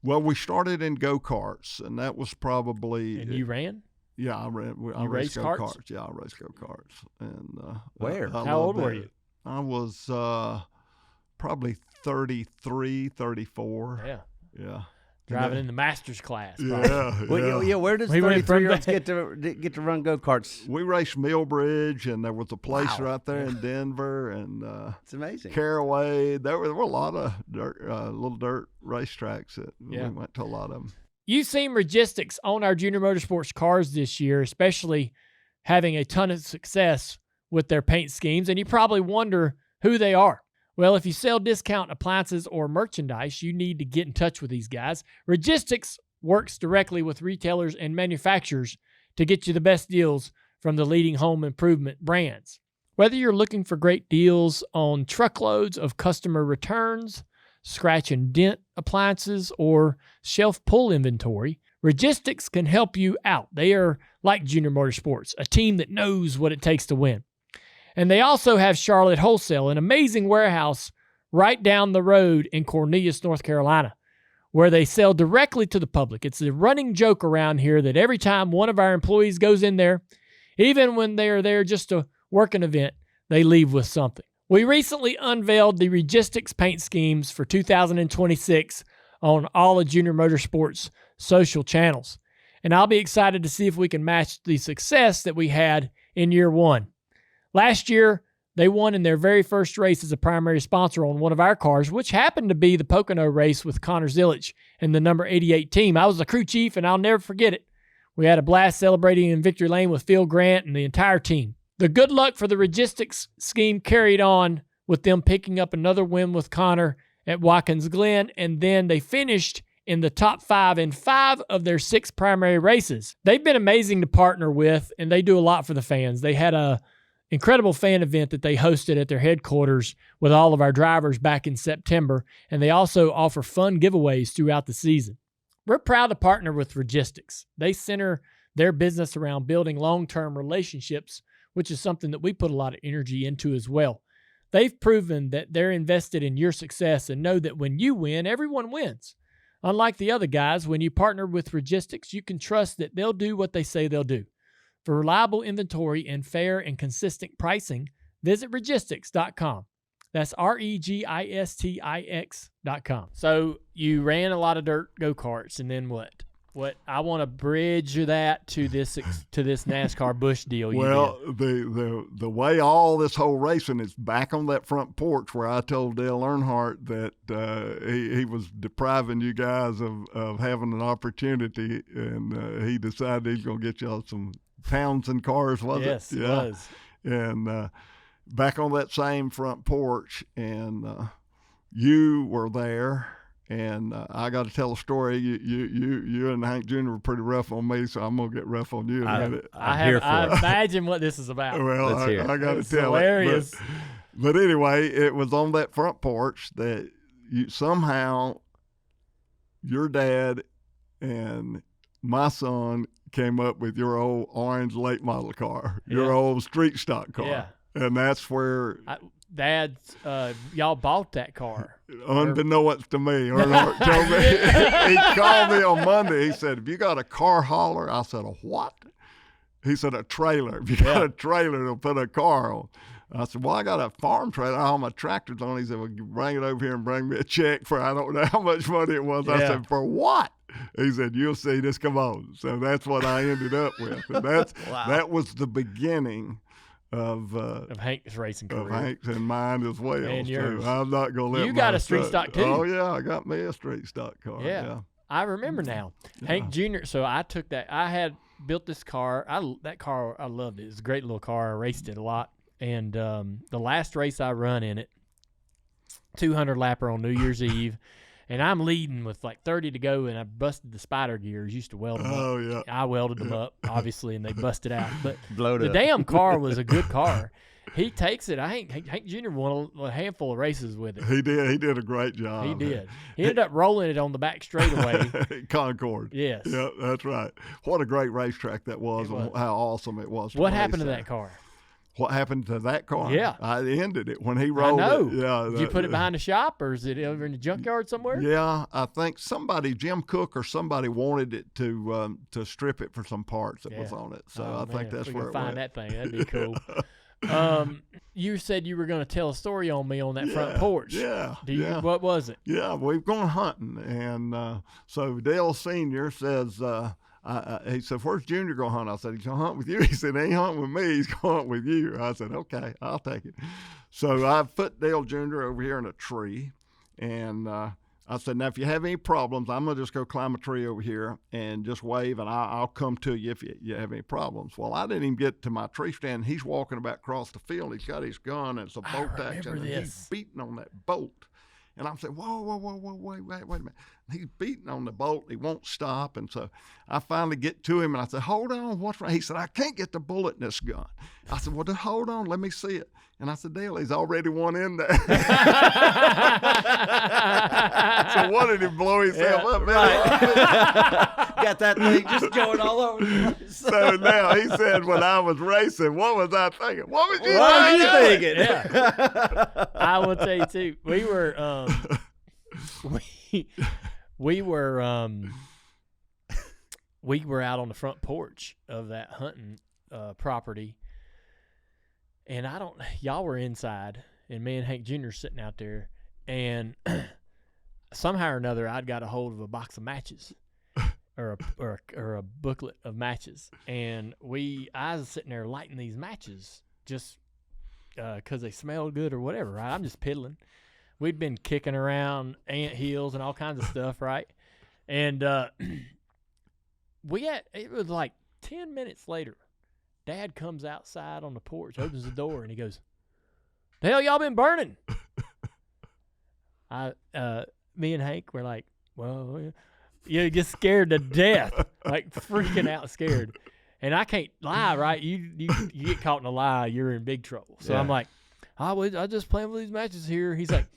Well, we started in go-karts, and that was probably... And you ran? Yeah, I ran. I raced go-karts. Yeah, I raced go-karts. And where? How old were you? I was probably 33, 34. Yeah. Yeah. Driving in the master's class. Yeah. Where does 33-year-olds get to run go-karts? We raced Millbridge, and there was a place right there in Denver, and it's amazing. Caraway. There were a lot of little dirt racetracks that we went to a lot of them. You've seen Registics on our Junior Motorsports cars this year, especially having a ton of success with their paint schemes, and you probably wonder who they are. Well, if you sell discount appliances or merchandise, you need to get in touch with these guys. Registics works directly with retailers and manufacturers to get you the best deals from the leading home improvement brands. Whether you're looking for great deals on truckloads of customer returns, scratch and dent appliances, or shelf pull inventory, Registics can help you out. They are like Junior Motorsports, a team that knows what it takes to win. And they also have Charlotte Wholesale, an amazing warehouse right down the road in Cornelius, North Carolina, where they sell directly to the public. It's a running joke around here that every time one of our employees goes in there, even when they're there just to work an event, they leave with something. We recently unveiled the Registics paint schemes for 2026 on all of Junior Motorsports' social channels. And I'll be excited to see if we can match the success that we had in year one. Last year, they won in their very first race as a primary sponsor on one of our cars, which happened to be the Pocono race with Connor Zillich and the number 88 team. I was the crew chief, and I'll never forget it. We had a blast celebrating in Victory Lane with Phil Grant and the entire team. The good luck for the Registics scheme carried on with them picking up another win with Connor at Watkins Glen, and then they finished in the top 5 in 5 of their 6 primary races. They've been amazing to partner with, and they do a lot for the fans. They had a incredible fan event that they hosted at their headquarters with all of our drivers back in September, and they also offer fun giveaways throughout the season. We're proud to partner with Registics. They center their business around building long-term relationships, which is something that we put a lot of energy into as well. They've proven that they're invested in your success and know that when you win, everyone wins. Unlike the other guys, when you partner with Registics, you can trust that they'll do what they say they'll do. For reliable inventory and fair and consistent pricing, visit Registics.com. That's REGISTIX.com. So you ran a lot of dirt go-karts, and then what? What I want to bridge that to this NASCAR Busch deal. Well, the way all this whole racing is back on that front porch where I told Dale Earnhardt that he was depriving you guys of having an opportunity, and he decided he's going to get y'all some Townsend cars, was it? Yes, it was. And back on that same front porch, and you were there. And I got to tell a story. You and Hank Jr. were pretty rough on me, so I'm gonna get rough on you in a minute. I imagine what this is about. Well, I got to tell hilarious. it. But anyway, it was on that front porch that somehow your dad and my son came up with your old orange late model car, your old street stock car. Yeah. And that's where Dad, y'all bought that car. Unbeknownst to me, Earnhardt told me. He called me on Monday. He said, "Have you got a car hauler?" I said, "A what?" He said, "A trailer. If you got a trailer, they'll put a car on." I said, "Well, I got a farm trailer. All my tractor's on." He said, "Well, bring it over here and bring me a check for I don't know how much money it was." I said, "For what?" He said, "You'll see. Just come on." So that's what I ended up with. And that was the beginning of Hank's racing career. Of Hank's and mine as well. And yours. So I'm not going to let you got a street stock too. Oh, yeah. I got me a street stock car. Yeah. I remember now. Yeah. Hank Jr. So I took that. I had built this car. That car, I loved it. It was a great little car. I raced it a lot. And the last race I run in it, 200 lapper on New Year's Eve. And I'm leading with like 30 to go, and I busted the spider gears. Used to weld them up. Oh, yeah. I welded them up, obviously, and they busted out. But the damn car was a good car. He takes it. Hank Jr. won a handful of races with it. He did. He did a great job. He did. He ended up rolling it on the back straightaway. Concord. Yes. Yeah, that's right. What a great racetrack that was, and how awesome it was. What happened to that car? What happened to that car? Yeah. I ended it when he rolled it. Yeah. Did you put it behind the shop, or is it over in the junkyard somewhere? Yeah, I think Jim Cook or somebody wanted it to strip it for some parts that was on it. So I think that's where it find went. that thing. That'd be cool. You said you were going to tell a story on me on that front porch. Yeah. What was it? Yeah, we've gone hunting. And so Dale Sr. says, he said, "Where's Junior going to hunt?" I said, "He's going to hunt with you." He said, "He ain't hunting with me. He's going to hunt with you." I said, "Okay, I'll take it." So I put Dale Jr. over here in a tree, and I said, now, if you have any problems, I'm going to just go climb a tree over here and just wave, and I'll come to you if you have any problems. Well, I didn't even get to my tree stand. He's walking about across the field. He's got his gun, and it's a bolt action, and he's beating on that bolt. And I'm saying, whoa, wait a minute. And he's beating on the bolt. He won't stop. And so I finally get to him, and I said, hold on, what's wrong? He said, I can't get the bullet in this gun. I said, well, just hold on, let me see it. And I said, Dale, he's already one in there. So what did he blow himself up? Right. Got that thing just going all over the place. So now he said, when I was racing, what was I thinking? What was you thinking? Yeah. I will tell you too. We were we were out on the front porch of that hunting property, and y'all were inside, and me and Hank Jr. sitting out there, and somehow or another I'd got a hold of a box of matches. Or a booklet of matches, and I was sitting there lighting these matches just because they smelled good or whatever, right? I'm just piddling. We'd been kicking around ant hills and all kinds of stuff, right? And it was like 10 minutes later, Dad comes outside on the porch, opens the door, and he goes, "The hell y'all been burning?" Me and Hank were like, well. You get scared to death, like freaking out scared. And I can't lie, right? You get caught in a lie, you're in big trouble. So I'm like, I just playing with these matches here. He's like,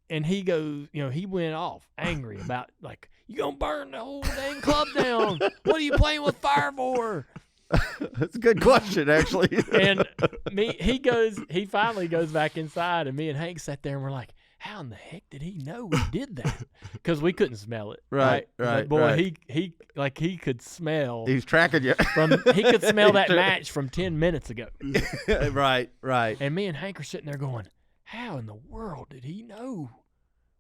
and he goes, he went off angry about like, you gonna burn the whole dang club down. What are you playing with fire for? That's a good question, actually. And he finally goes back inside, and me and Hank sat there and we're like, how in the heck did he know we did that? Because we couldn't smell it. Right. But boy, he could smell. He's tracking you. He could smell that match from 10 minutes ago. Right. And me and Hank are sitting there going, how in the world did he know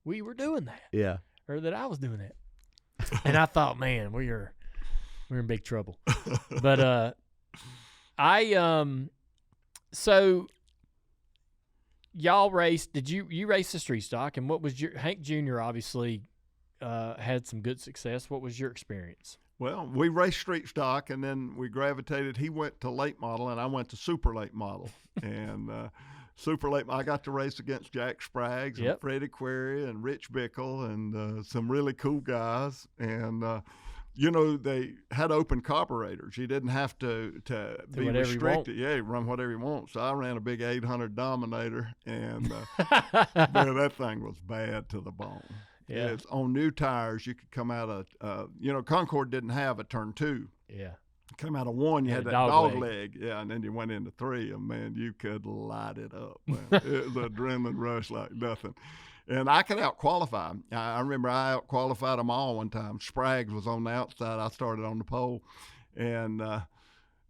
we were doing that? Yeah. Or that I was doing that? And I thought, man, we're in big trouble. But so y'all raced. Did you race the street stock? And what was Hank Jr. obviously had some good success. What was your experience? Well, we raced street stock, and then we gravitated. He went to late model, and I went to super late model. And super late, I got to race against Jack Spraggs and Freddie Query and Rich Bickle and some really cool guys. And they had open carburetors. You didn't have to be restricted. Yeah, you run whatever you want. So I ran a big 800 Dominator, and man, that thing was bad to the bone. Yeah. It's on new tires. You could come out of, Concord didn't have a turn 2. Yeah. Come out of 1, you had that dog leg. Yeah, and then you went into 3, and man, you could light it up. Man. It was an adrenaline rush like nothing. And I could out-qualify. I remember I out-qualified them all one time. Spraggs was on the outside. I started on the pole. And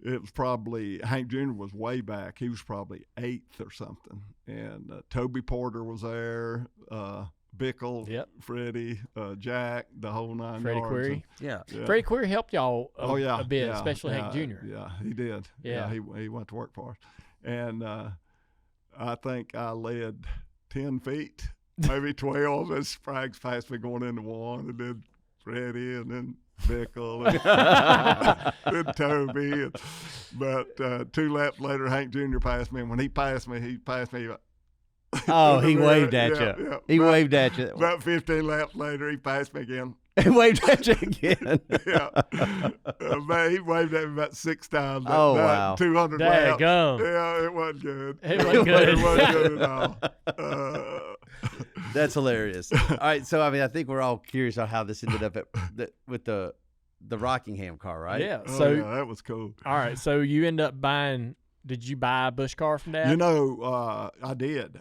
it was probably – Hank Jr. was way back. He was probably 8th or something. And Toby Porter was there, Bickle, Freddie, Jack, the whole 9 Freddie yards. Query. Yeah. Freddie Query helped y'all a bit, especially Hank Jr. Yeah, he did. Yeah, he went to work for us. And I think I led 10 feet. Maybe 12, and Spraggs passed me going into 1, and then Freddie, and then Bickle, and then Toby. But 2 laps later, Hank Jr. passed me, and when he passed me. Oh, he waved at you. Yeah. He waved at you. About 15 laps later, he passed me again. He waved at you again. Yeah. Man, he waved at me about 6 times. Oh, wow. 200 laps. Yeah, it wasn't good. It wasn't good. It wasn't good at all. That's hilarious. All right, so I think we're all curious on how this ended up with the Rockingham car, right? Yeah. So that was cool. All right, so you end up buying. Did you buy a Busch car from Dad? I did.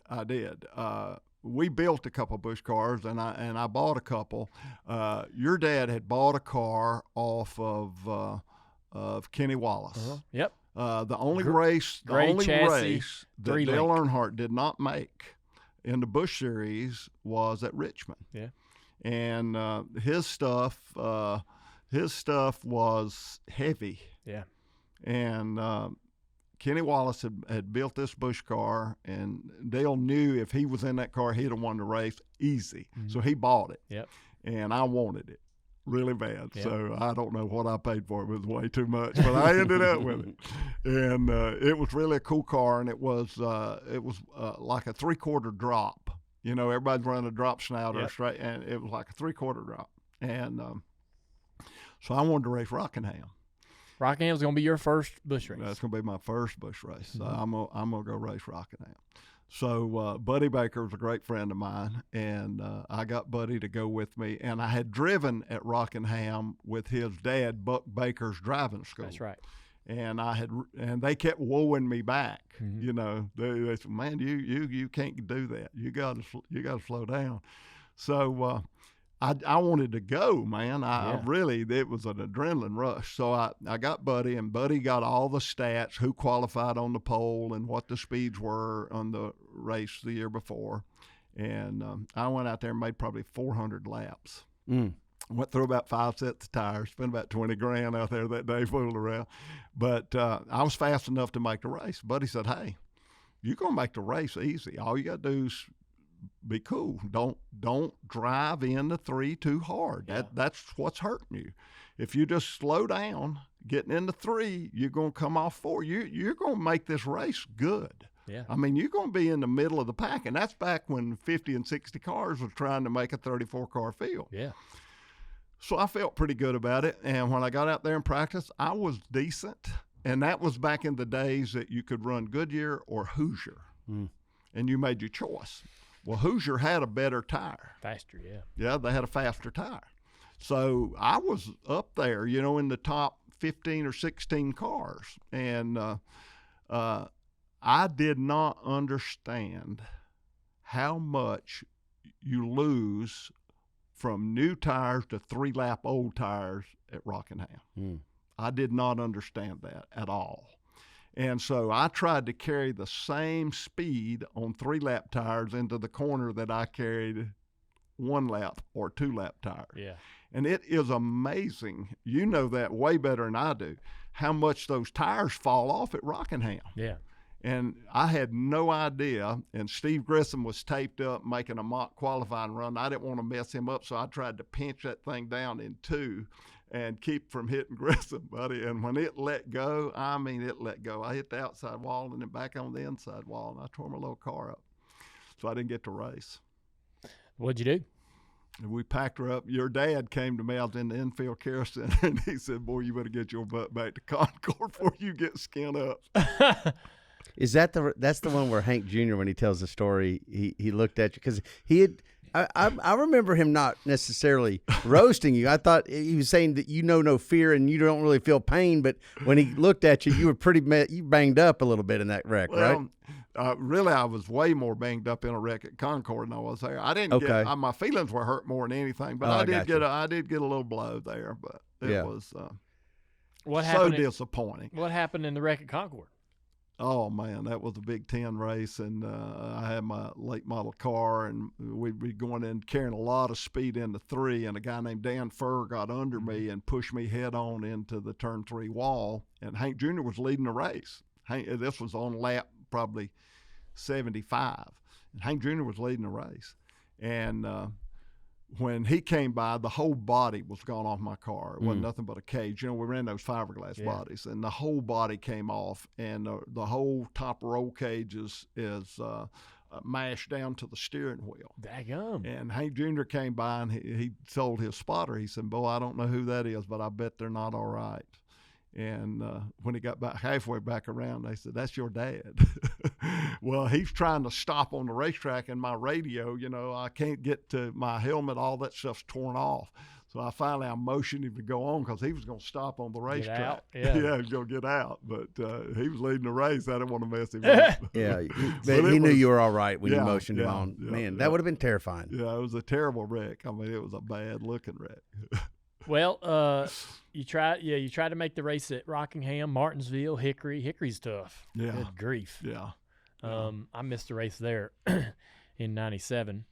We built a couple of Busch cars, and I bought a couple. Your dad had bought a car off of Kenny Wallace. Uh-huh. Yep. The only race that Dale Earnhardt did not make in the Busch Series was at Richmond. Yeah. And his stuff was heavy. Yeah. And Kenny Wallace had built this Busch car, and Dale knew if he was in that car, he'd have won the race easy. So he bought it. Yep. And I wanted it really bad. Yep. So I don't know what I paid for it. It was way too much, but I ended up with it. And it was really a cool car, and it was like a 3/4 drop. You know, everybody's running a drop snouter straight, and it was like a 3/4 drop. And so I wanted to race Rockingham. Rockingham's going to be your first Busch race. That's going to be my first Busch race. So I'm gonna go race Rockingham. So Buddy Baker was a great friend of mine, and I got Buddy to go with me. And I had driven at Rockingham with his dad, Buck Baker's driving school. That's right. And they kept wooing me back. You know, they said, "Man, you can't do that. You got to slow down." So I wanted to go, man. It was an adrenaline rush. So I got Buddy, and Buddy got all the stats, who qualified on the pole and what the speeds were on the race the year before. And I went out there and made probably 400 laps. Went through about 5 sets of tires, spent about $20,000 out there that day fooling around. But I was fast enough to make the race. Buddy said, "Hey, you're going to make the race easy. All you got to do is be cool. Don't drive into 3 too hard. That's what's hurting you. If you just slow down, getting into 3, you're going to come off 4. You're going to make this race good." Yeah. I mean, you're going to be in the middle of the pack, and that's back when 50 and 60 cars was trying to make a 34-car field. Yeah. So I felt pretty good about it, and when I got out there and practiced, I was decent, and that was back in the days that you could run Goodyear or Hoosier, and you made your choice. Well, Hoosier had a better tire. Faster, yeah. Yeah, they had a faster tire. So I was up there, you know, in the top 15 or 16 cars, and I did not understand how much you lose from new tires to 3-lap old tires at Rockingham. I did not understand that at all. And so I tried to carry the same speed on 3-lap tires into the corner that I carried 1-lap or 2-lap tires. Yeah. And it is amazing, you know that way better than I do, how much those tires fall off at Rockingham. Yeah. And I had no idea, and Steve Grissom was taped up making a mock qualifying run. I didn't want to mess him up, so I tried to pinch that thing down in 2 and keep from hitting Grissom, buddy. And when it let go, I mean, it let go. I hit the outside wall and then back on the inside wall, and I tore my little car up. So I didn't get to race. What'd you do? And we packed her up. Your dad came to me. I was in the infield care center, and he said, "Boy, you better get your butt back to Concord before you get skinned up." Is that's the one where Hank Jr., when he tells the story, he looked at you because he had. I remember him not necessarily roasting you. I thought he was saying that you know no fear and you don't really feel pain. But when he looked at you, you were you banged up a little bit in that wreck, right? Really, I was way more banged up in a wreck at Concord than I was there. I didn't get my feelings were hurt more than anything, but I did get a little blow there. But it was so disappointing. What happened in the wreck at Concord? Oh, man, that was a Big Ten race, and I had my late model car, and we'd be going in carrying a lot of speed into 3, and a guy named Dan Furr got under me and pushed me head on into the turn 3 wall, and Hank Jr. was leading the race. This was on lap probably 75, and Hank Jr. was leading the race. And when he came by, the whole body was gone off my car. It wasn't nothing but a cage. You know, we ran those fiberglass bodies, and the whole body came off, and the whole top roll cage is mashed down to the steering wheel. Daggum. And Hank Jr. came by, and he told his spotter, he said, "Boy, I don't know who that is, but I bet they're not all right." And when he got back halfway back around, they said, "That's your dad." Well, he's trying to stop on the racetrack, and my radio, you know, I can't get to my helmet. All that stuff's torn off. So I motioned him to go on because he was going to stop on the racetrack. Yeah, he was going to get out. But he was leading the race. I didn't want to mess him up. Yeah, but he knew you were all right when you motioned him on. Man, that would have been terrifying. Yeah, it was a terrible wreck. I mean, it was a bad-looking wreck. Well, you tried to make the race at Rockingham, Martinsville, Hickory. Hickory's tough. Yeah. Good grief. Yeah. I missed the race there in '97.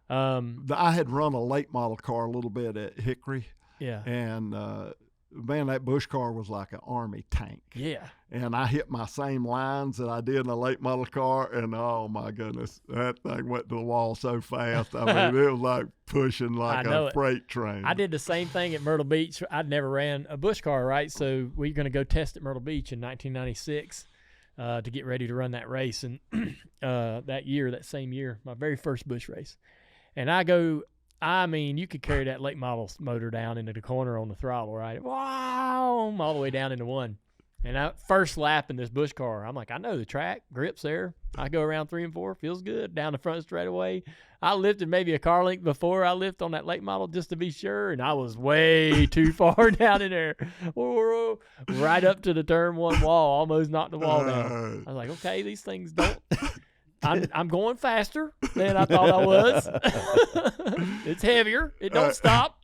I had run a late model car a little bit at Hickory. Yeah. And man, that Busch car was like an Army tank. Yeah. And I hit my same lines that I did in a late model car, and oh my goodness, that thing went to the wall so fast. I mean, it was like pushing like a freight train. I did the same thing at Myrtle Beach. I'd never ran a Busch car, right? So we were going to go test at Myrtle Beach in 1996 to get ready to run that race. And that same year, my very first Busch race. And I mean, you could carry that late model motor down into the corner on the throttle, right? Wow, all the way down into one. And first lap in this Busch car, I'm like, I know the track, grip's there. I go around 3 and 4, feels good, down the front straightaway. I lifted maybe a car length before I lift on that late model just to be sure, and I was way too far down in there. Right up to the turn 1 wall, almost knocked the wall down. I was like, okay, these things don't. I'm going faster than I thought I was. It's heavier. It don't stop.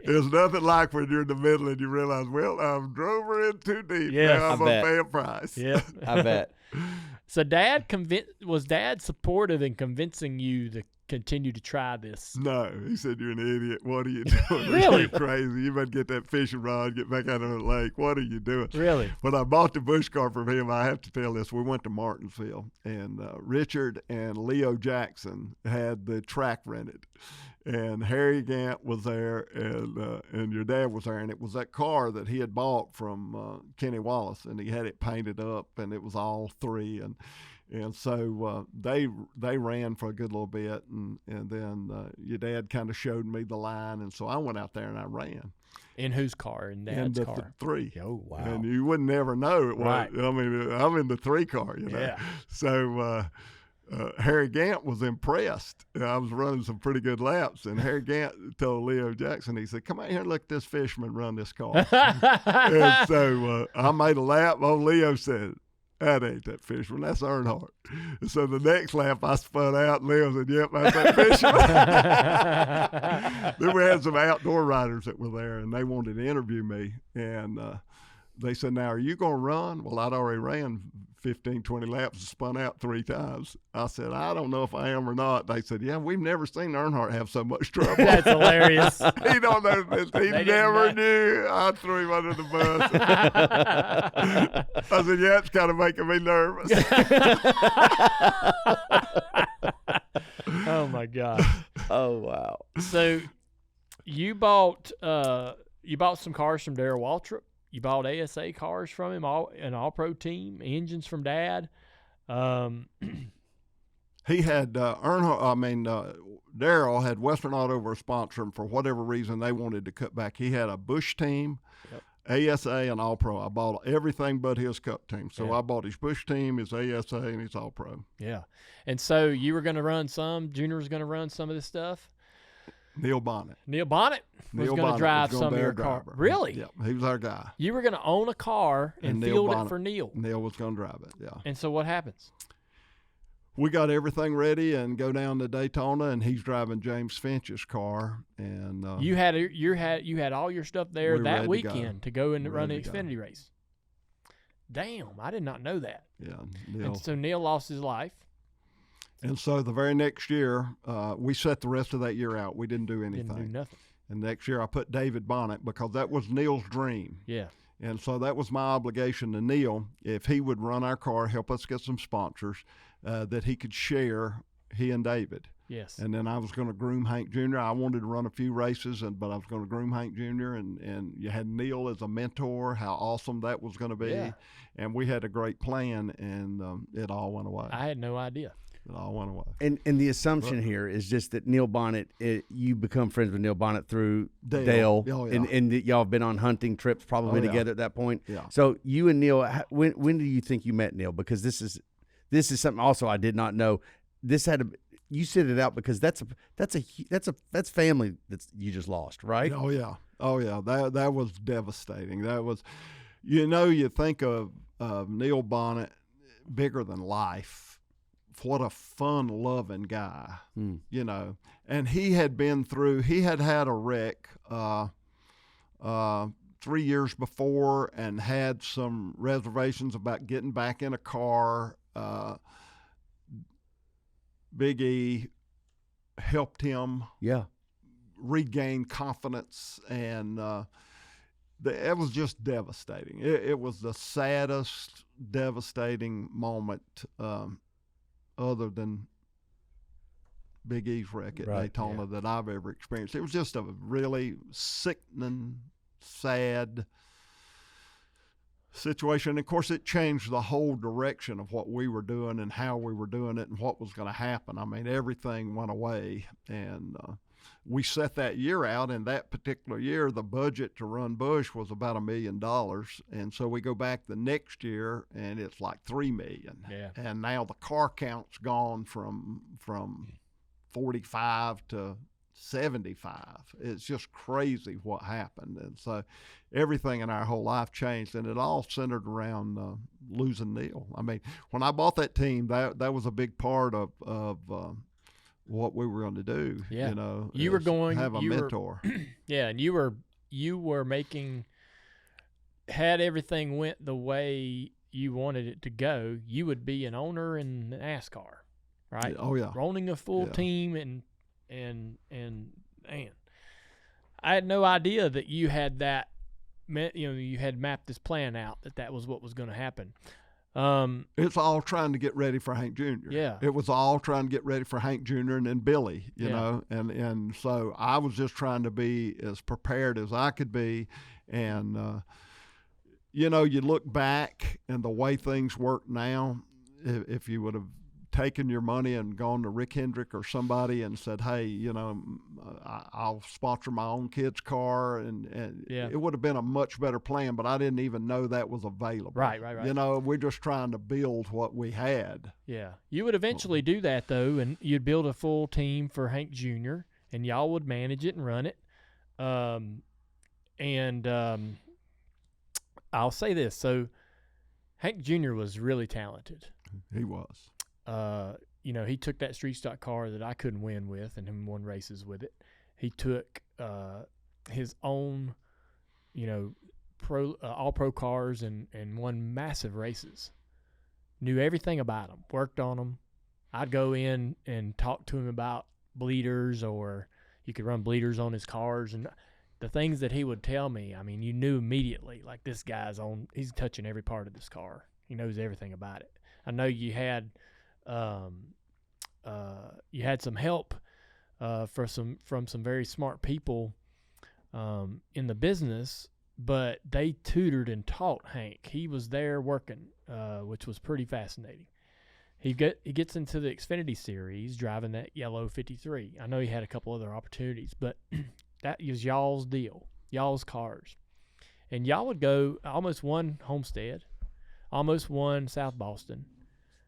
It's nothing like when you're in the middle and you realize, well, I've drove her in too deep. Yes, now I'm going to pay a price. Yeah, I bet. So was Dad supportive in convincing you to continue to try this? No, he said, you're an idiot. What are you doing? Really? You're crazy. You better get that fishing rod, get back out of the lake. What are you doing? Really? When I bought the Busch car from him, I have to tell this. We went to Martinsville, and Richard and Leo Jackson had the track rented. And Harry Gant was there, and your dad was there, and it was that car that he had bought from Kenny Wallace, and he had it painted up, and it was all 3, and so they ran for a good little bit, and then your dad kind of showed me the line, and so I went out there and I ran. In whose car? In Dad's car? The 3. Oh, wow. And you would never know it was. Right. I mean, I'm in the 3 car, you know. Yeah. So Harry Gant was impressed. I was running some pretty good laps, and Harry Gant told Leo Jackson, he said, come out here and look at this fisherman run this car. And so I made a lap. Old Leo said, that ain't that fisherman. That's Earnhardt. And so the next lap I spun out, and Leo said, yep, that's that fisherman. Then we had some outdoor riders that were there, and they wanted to interview me. And they said, now, are you going to run? Well, I'd already ran 15, 20 laps and spun out 3 times. I said, I don't know if I am or not. They said, yeah, we've never seen Earnhardt have so much trouble. That's hilarious. He don't know this. He never knew. I threw him under the bus. I said, yeah, it's kind of making me nervous. Oh, my God. Oh, wow. So you bought some cars from Darrell Waltrip. You bought ASA cars from him, an all-pro team, engines from Dad. He had Darrell had Western Auto were sponsoring for whatever reason they wanted to cut back. He had a Busch team, ASA, and all-pro. I bought everything but his Cup team. So I bought his Busch team, his ASA, and his all-pro. Yeah. And so you were going to run some, Junior was going to run some of this stuff? Neil Bonnet was going to drive some of your car. Really? Yeah, he was our guy. You were going to own a car and field it for Neil. Neil was going to drive it, yeah. And so what happens? We got everything ready and go down to Daytona, and he's driving James Finch's car. And you had all your stuff there that weekend to go and run the Xfinity race. Damn, I did not know that. Yeah. And so Neil lost his life. And so the very next year, we set the rest of that year out. We didn't do anything. Didn't do nothing. And next year I put David Bonnet because that was Neil's dream. Yeah. And so that was my obligation to Neil. If he would run our car, help us get some sponsors, that he could share, he and David. Yes. And then I was going to groom Hank Jr. I wanted to run a few races, but I was going to groom Hank Jr. And you had Neil as a mentor, how awesome that was going to be. Yeah. And we had a great plan, and it all went away. I had no idea. It all went away. And the assumption here is just that Neil Bonnet, you become friends with Neil Bonnet through Dale. Oh, yeah. And that y'all have been on hunting trips probably together at that point. Yeah. So you and Neil, when do you think you met Neil? Because this is something also I did not know. You set it out because that's family that you just lost, right? Oh yeah. That was devastating. That was, you think of Neil Bonnet, bigger than life. What a fun-loving guy, And he had had a wreck 3 years before and had some reservations about getting back in a car. Big E helped him regain confidence, and it was just devastating. It was the saddest, devastating moment, other than Big E's wreck at Daytona that I've ever experienced. It was just a really sickening, sad situation. And of course, it changed the whole direction of what we were doing and how we were doing it and what was going to happen. I mean, everything went away, and we set that year out. And that particular year, the budget to run Busch was about $1 million, and so we go back the next year, and it's like $3 million. Yeah. And now the car count's gone from 45 to 75. It's just crazy what happened. And so everything in our whole life changed, and it all centered around losing Neil. I mean, when I bought that team, that was a big part of what we were going to do. Yeah. You know, you were going have a mentor. Yeah, and you were making, had everything went the way you wanted it to go, you would be an owner in NASCAR, right? Oh yeah, owning a full team, and man, I had no idea that you had that. You know, you had mapped this plan out that was what was going to happen. It's all trying to get ready for Hank Jr. Yeah, it was all trying to get ready for Hank Jr. and then Billy. You know, and so I was just trying to be as prepared as I could be, and you know, you look back and the way things work now, if you would have taken your money and gone to Rick Hendrick or somebody and said, hey, you know, I'll sponsor my own kid's car, and it would have been a much better plan, but I didn't even know that was available. Right. You know, we're just trying to build what we had. Yeah. You would eventually do that, though, and you'd build a full team for Hank Jr., and y'all would manage it and run it. I'll say this. So Hank Jr. was really talented. He was. You know, he took that street stock car that I couldn't win with and won races with it. He took his own, you know, all pro cars and won massive races. Knew everything about them, worked on them. I'd go in and talk to him about bleeders, or you could run bleeders on his cars, and the things that he would tell me, I mean, you knew immediately, like, this guy's he's touching every part of this car. He knows everything about it. I know you had some help from some very smart people in the business, but they tutored and taught Hank. He was there working, which was pretty fascinating. He gets into the Xfinity series driving that yellow 53. I know he had a couple other opportunities, but that was y'all's deal, y'all's cars. And y'all would go, almost won Homestead, almost won South Boston,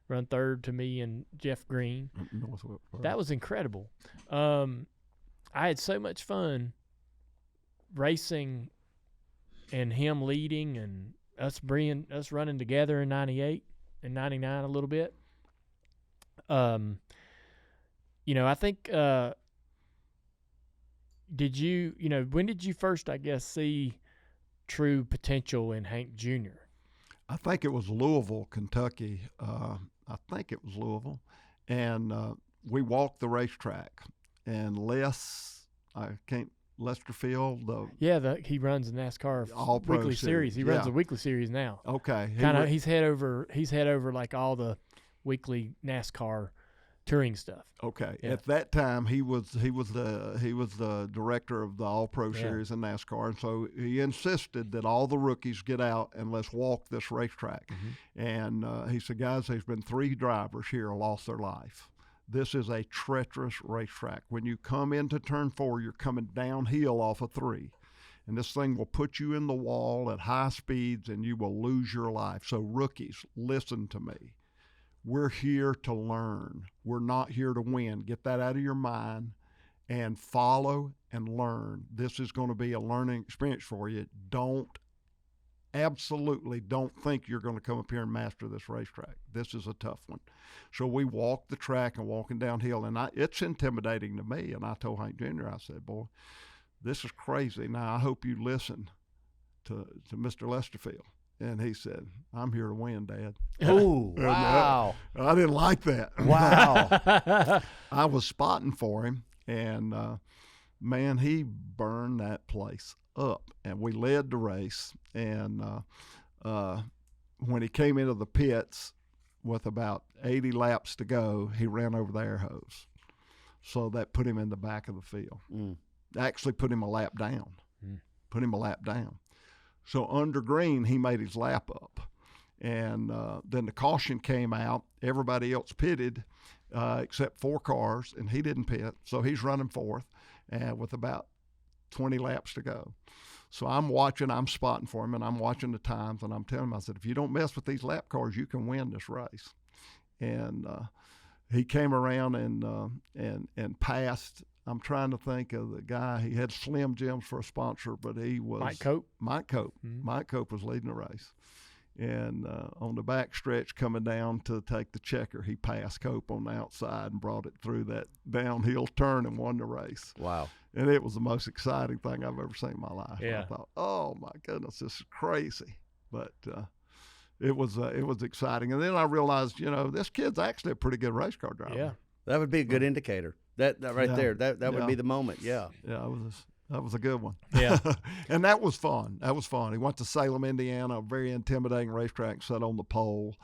run third to me and Jeff Green. That was incredible. I had so much fun racing and him leading, and us running together in 98 and 99 a little bit. You know, I think, when did you first, I guess, see true potential in Hank Jr.? I think it was Louisville, Kentucky. I think it was Louisville. And we walked the racetrack. And Lesterfield. He runs the NASCAR All Pro weekly series. He runs the weekly series now. Okay. He's head over like all the weekly NASCAR touring stuff. Okay. Yeah. At that time, he was the director of the All Pro Series in NASCAR, and so he insisted that all the rookies get out and let's walk this racetrack. Mm-hmm. And he said, guys, there's been 3 drivers here who lost their life. This is a treacherous racetrack. When you come into turn 4, you're coming downhill off of 3. And this thing will put you in the wall at high speeds, and you will lose your life. So rookies, listen to me. We're here to learn. We're not here to win. Get that out of your mind and follow and learn. This is going to be a learning experience for you. Absolutely don't think you're going to come up here and master this racetrack. This is a tough one. So we walked the track and walking downhill, and it's intimidating to me. And I told Hank Jr., I said, boy, this is crazy. Now, I hope you listen to Mr. Lesterfield. And he said, I'm here to win, Dad. Oh, wow. I didn't like that. Wow. I was spotting for him, and man, he burned that place up. And we led the race. And when he came into the pits with about 80 laps to go, he ran over the air hose. So that put him in the back of the field. Actually put him a lap down. Put him a lap down. So under green, he made his lap up. And then the caution came out. Everybody else pitted except 4 cars, and he didn't pit. So he's running fourth with about 20 laps to go. So I'm watching, I'm spotting for him, and I'm watching the times, and I'm telling him, I said, if you don't mess with these lap cars, you can win this race. And he came around and passed. I'm trying to think of the guy. He had Slim Jims for a sponsor, but he was Mike Cope. Mike Cope. Mm-hmm. Mike Cope was leading the race. And on the back stretch coming down to take the checker, he passed Cope on the outside and brought it through that downhill turn and won the race. Wow. And it was the most exciting thing I've ever seen in my life. Yeah. I thought, oh, my goodness, this is crazy. But it was exciting. And then I realized, this kid's actually a pretty good race car driver. Yeah. That would be a good indicator. That right there, that would Yeah. be the moment. Yeah. Yeah, that was a good one. Yeah. And that was fun. He went to Salem, Indiana, a very intimidating racetrack, sat on the pole,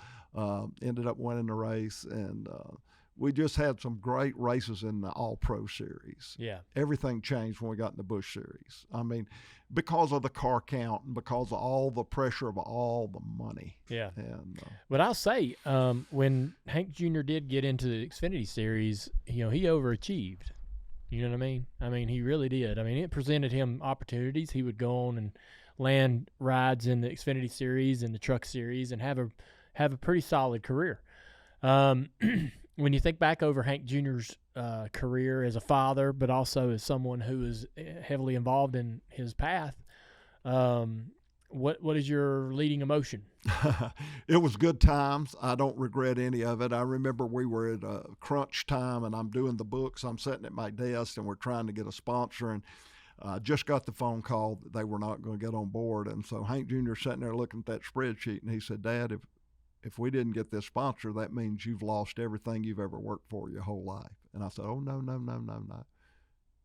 ended up winning the race. And we just had some great races in the All-Pro Series. Yeah. Everything changed when we got in the Busch Series. I mean, because of the car count and because of all the pressure of all the money. Yeah. And But I'll say, when Hank Jr. did get into the Xfinity Series, he overachieved. You know what I mean? I mean, he really did. I mean, it presented him opportunities. He would go on and land rides in the Xfinity Series and the Truck Series and have a pretty solid career. When you think back over Hank Jr.'s career as a father, but also as someone who is heavily involved in his path, what is your leading emotion? It was good times. I don't regret any of it. I remember we were at a crunch time, and I'm doing the books. I'm sitting at my desk, and we're trying to get a sponsor, and I just got the phone call that they were not going to get on board. And so Hank Jr. sitting there looking at that spreadsheet, and he said, Dad, if we didn't get this sponsor, that means you've lost everything you've ever worked for your whole life. And I said, oh, no.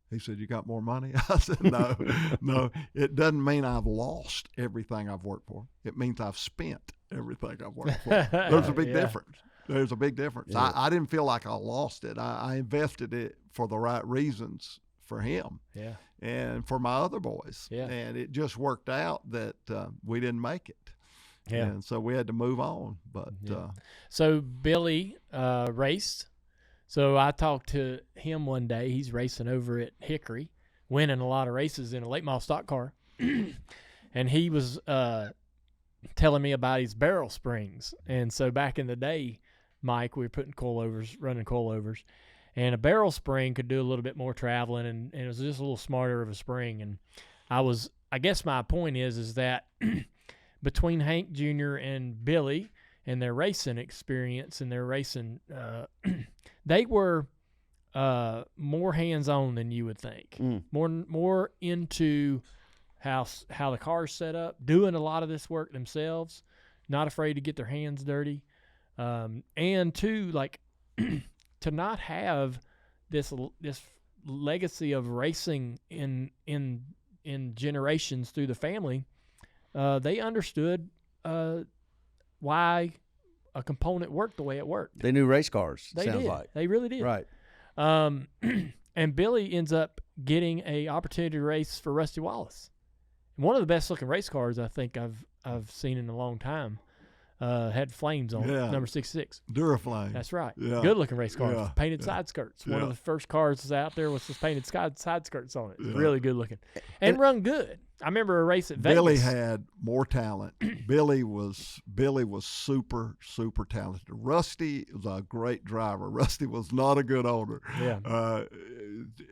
He said, you got more money? I said, no, it doesn't mean I've lost everything I've worked for. It means I've spent everything I've worked for. There's a big difference. There's a big difference. Yeah. I didn't feel like I lost it. I invested it for the right reasons for him and for my other boys. Yeah. And it just worked out that we didn't make it. Yeah. And so we had to move on. But so Billy raced. So I talked to him one day. He's racing over at Hickory, winning a lot of races in a late model stock car. And he was telling me about his barrel springs. And so back in the day, Mike, we were running coilovers. And a barrel spring could do a little bit more traveling, and it was just a little smarter of a spring. And I guess my point is that between Hank Jr. and Billy and their racing experience and their racing, they were more hands-on than you would think. More into how the car's set up, doing a lot of this work themselves, not afraid to get their hands dirty, and two, like to not have this legacy of racing in generations through the family. They understood why a component worked the way it worked. They knew race cars. They sounds did. like They really did. right. And Billy ends up getting a opportunity to race for Rusty Wallace. One of the best looking race cars I think I've seen in a long time. Had flames on it, number 66. Duraflame. That's right. Yeah. Good looking race car. Yeah. Painted side skirts. One of the first cars that's out there with just painted side skirts on it. Yeah. Really good looking. And run good. I remember a race at Vegas. Billy had more talent. Billy was super, super talented. Rusty was a great driver. Rusty was not a good owner. Yeah.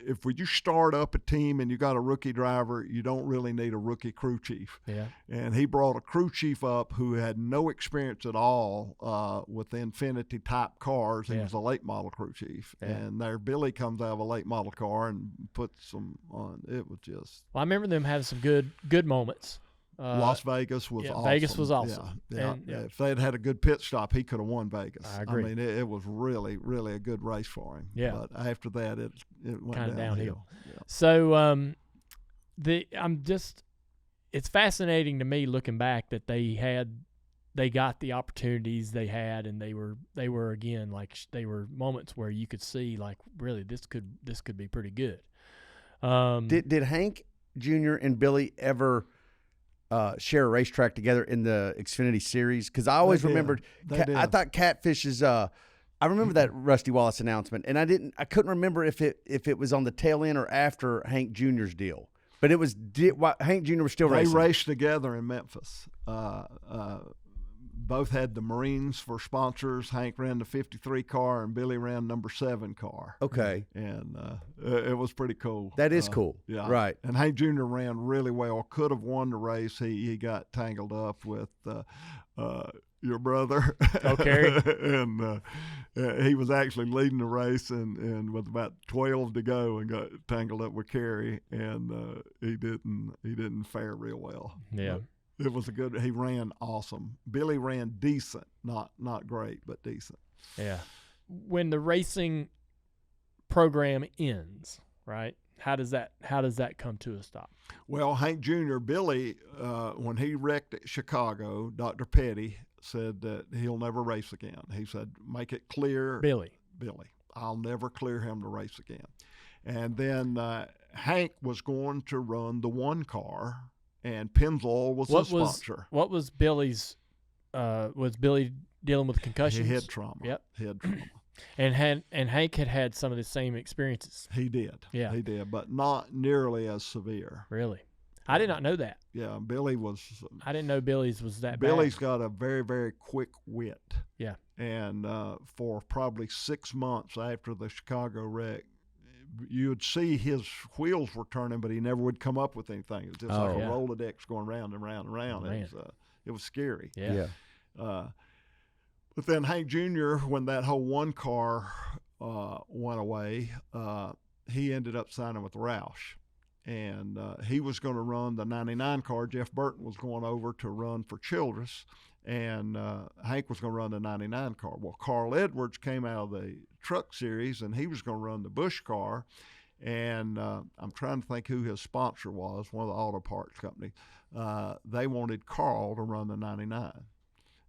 If you start up a team and you got a rookie driver, you don't really need a rookie crew chief. Yeah. And he brought a crew chief up who had no experience at all with Infinity type cars. He was a late model crew chief. Yeah. And there Billy comes out of a late model car and puts them on. It was just. Well, I remember them having some good moments. Las Vegas was awesome. Vegas was awesome. Yeah. And, If they had had a good pit stop, he could have won Vegas. I agree. I mean, it was really, really a good race for him. Yeah. But after that, it went Kind of downhill. Yeah. So it's fascinating to me looking back that they got the opportunities they had, and they were again, like, they were moments where you could see, like, really this could be pretty good. Did Hank Jr. and Billy ever share a racetrack together in the Xfinity series? Because I always remembered, I thought Catfish is. I remember that Rusty Wallace announcement, and I couldn't remember if it was on the tail end or after Hank Jr.'s deal. But it was Hank Jr. was still racing. They raced together in Memphis. Both had the Marines for sponsors. Hank ran the 53 car, and Billy ran number 7 car. Okay. And it was pretty cool. That is cool. Yeah. Right. And Hank Jr. ran really well. Could have won the race. He got tangled up with your brother. Okay. And he was actually leading the race, and with about 12 to go, and got tangled up with Kerry, and he didn't fare real well. Yeah. But it was he ran awesome. Billy ran decent, not great, but decent. Yeah. When the racing program ends, right? How does that come to a stop? Well, Hank Jr., Billy, when he wrecked at Chicago, Dr. Petty said that he'll never race again. He said, make it clear. Billy, I'll never clear him to race again. And then Hank was going to run the 1 car, and Pennzoil was the sponsor. What was Billy's? Was Billy dealing with concussions? Head trauma. Yep. Head trauma. And Hank had some of the same experiences. He did. Yeah. He did, but not nearly as severe. Really? I did not know that. Yeah, Billy was. I didn't know Billy's was that Billy's bad. got a very, very quick wit. Yeah. And for probably 6 months after the Chicago wreck, you'd see his wheels were turning, but he never would come up with anything. It was just like a Rolodex going round and round and round. It was scary. Yeah. But then Hank Jr., when that whole 1 car went away, he ended up signing with Roush. And he was going to run the 99 car. Jeff Burton was going over to run for Childress, and Hank was going to run the 99 car. Well, Carl Edwards came out of the truck series, and he was going to run the Busch car. And I'm trying to think who his sponsor was, one of the auto parts companies. They wanted Carl to run the 99.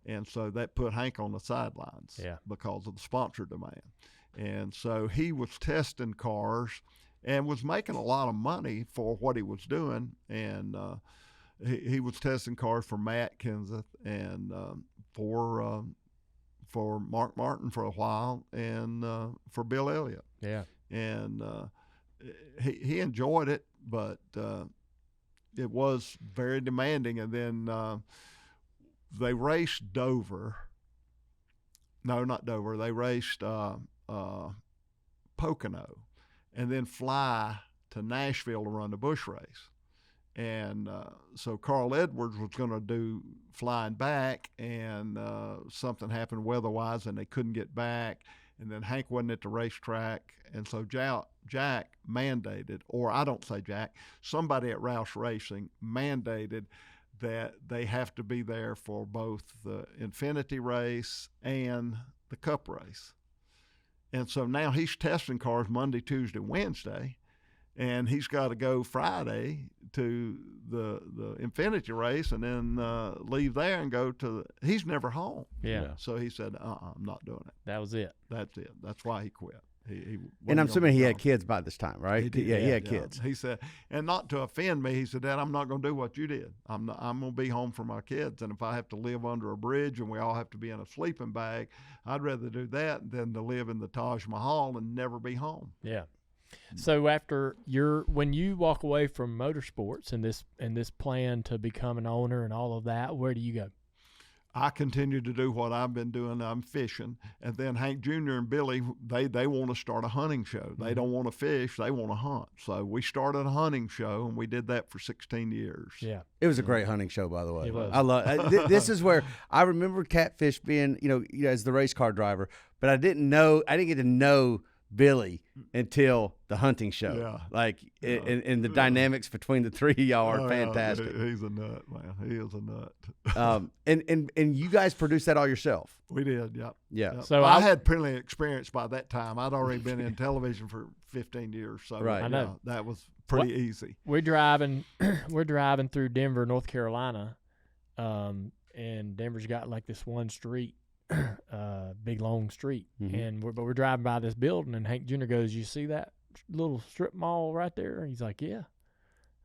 And so that put Hank on the sidelines because of the sponsor demand. And so he was testing cars and was making a lot of money for what he was doing. And he was testing cars for Matt Kenseth and for Mark Martin for a while, and for Bill Elliott. Yeah. And he enjoyed it, but it was very demanding. And then they raced Dover. No, not Dover. They raced Pocono, and then fly to Nashville to run the Busch race. And so Carl Edwards was going to do flying back, and something happened weather-wise, and they couldn't get back. And then Hank wasn't at the racetrack, and so Jack mandated, or I don't say Jack, somebody at Roush Racing mandated that they have to be there for both the Xfinity race and the Cup race. And so now he's testing cars Monday, Tuesday, Wednesday, and he's got to go Friday to the Xfinity race, and then leave there and go to he's never home. Yeah. So he said, I'm not doing it. That was it. That's it. That's why he quit. And I'm assuming he had kids by this time, right? He had kids. He said, and not to offend me, he said, Dad, I'm not going to do what you did. I'm going to be home for my kids, and if I have to live under a bridge and we all have to be in a sleeping bag, I'd rather do that than to live in the Taj Mahal and never be home. Yeah. So after when you walk away from motorsports and this plan to become an owner and all of that, where do you go? I continue to do what I've been doing. I'm fishing. And then Hank Jr. and Billy, they want to start a hunting show. They don't want to fish. They want to hunt. So we started a hunting show, and we did that for 16 years. Yeah. It was a great hunting show, by the way. It was. I love this is where I remember Catfish being, as the race car driver, but I didn't get to know Billy until the hunting show. Yeah. Like, and the dynamics between the three of y'all are fantastic. He's a nut, man. He is a nut. And you guys produced that all yourself? We did, yep. Yeah. Yep. So I had plenty of experience by that time. I'd already been in television for 15 years, so Right. I know. That was pretty easy. We're driving through Denver, North Carolina, and Denver's got like this one street, big long street, and we're driving by this building, and Hank Jr. goes, "You see that little strip mall right there?" And he's like, "Yeah."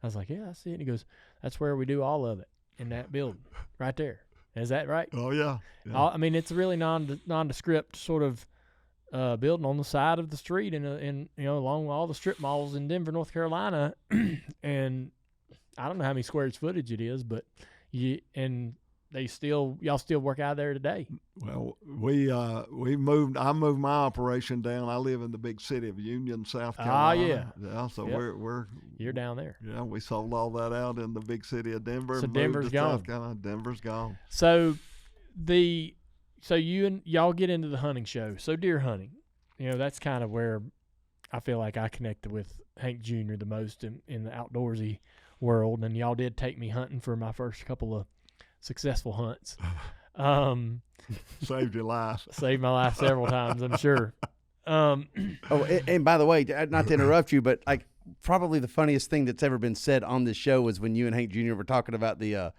I was like, "Yeah, I see it." And he goes, "That's where we do all of it in that building right there." Is that right? Oh yeah. I mean, it's a really nondescript sort of building on the side of the street, and along all the strip malls in Denver, North Carolina, and I don't know how many square footage it is, but y'all still work out of there today. Well, we moved. I moved my operation down. I live in the big city of Union, South Carolina. Yeah. So Yep. You're down there. Yeah, we sold all that out in the big city of Denver. So and moved Denver's to gone. South Carolina. Denver's gone. So you and y'all get into the hunting show. So deer hunting, that's kind of where I feel like I connected with Hank Jr. the most in the outdoorsy world. And y'all did take me hunting for my first couple of successful hunts. Saved your life. Saved my life several times, I'm sure. And by the way, not to interrupt you, but like probably the funniest thing that's ever been said on this show was when you and Hank Jr. were talking about the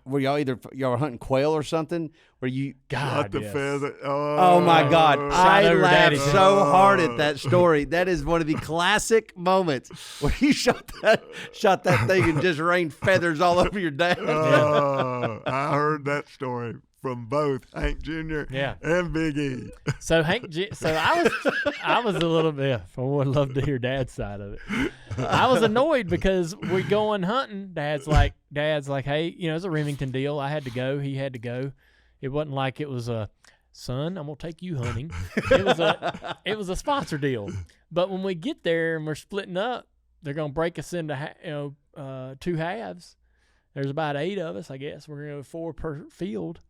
were y'all were hunting quail or something? Where you Shot the yes. feather. Oh my God! I over laughed Daddy's so hard at that story. That is one of the classic moments where you shot that thing and just rained feathers all over your dad. I heard that story from both Hank Jr. and Big E. So I was a little bit. I would love to hear Dad's side of it. I was annoyed because we going hunting. Dad's like, hey, it's a Remington deal. I had to go. He had to go. It wasn't like it was a son, I'm gonna take you hunting. It was a sponsor deal. But when we get there and we're splitting up, they're gonna break us into two halves. There's about 8 of us, I guess. We're gonna go 4 per field.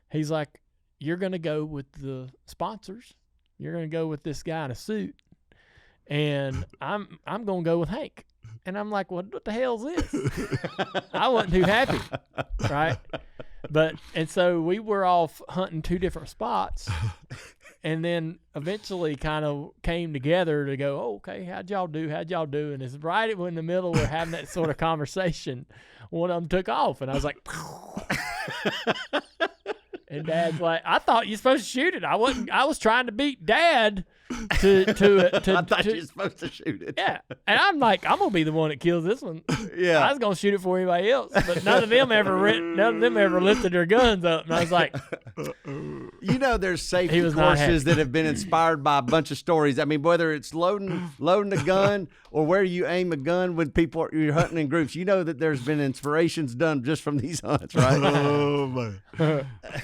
He's like, you're going to go with the sponsors. You're going to go with this guy in a suit. And I'm going to go with Hank. And I'm like, what the hell is this? I wasn't too happy, right? And so we were all hunting 2 different spots. And then eventually kind of came together to go, oh, okay, how'd y'all do? And it's right in the middle we're having that sort of conversation. One of them took off, and I was like, and Dad's like, I thought you were supposed to shoot it. I was trying to beat Dad to I thought you were supposed to shoot it. Yeah. And I'm like, I'm gonna be the one that kills this one. Yeah. I was gonna shoot it for anybody else. But none of them ever lifted their guns up. And I was like, there's safety He was not courses happy. that have been inspired by a bunch of stories. I mean, whether it's loading a gun or where you aim a gun when you're hunting in groups, that there's been inspirations done just from these hunts, right? Oh man,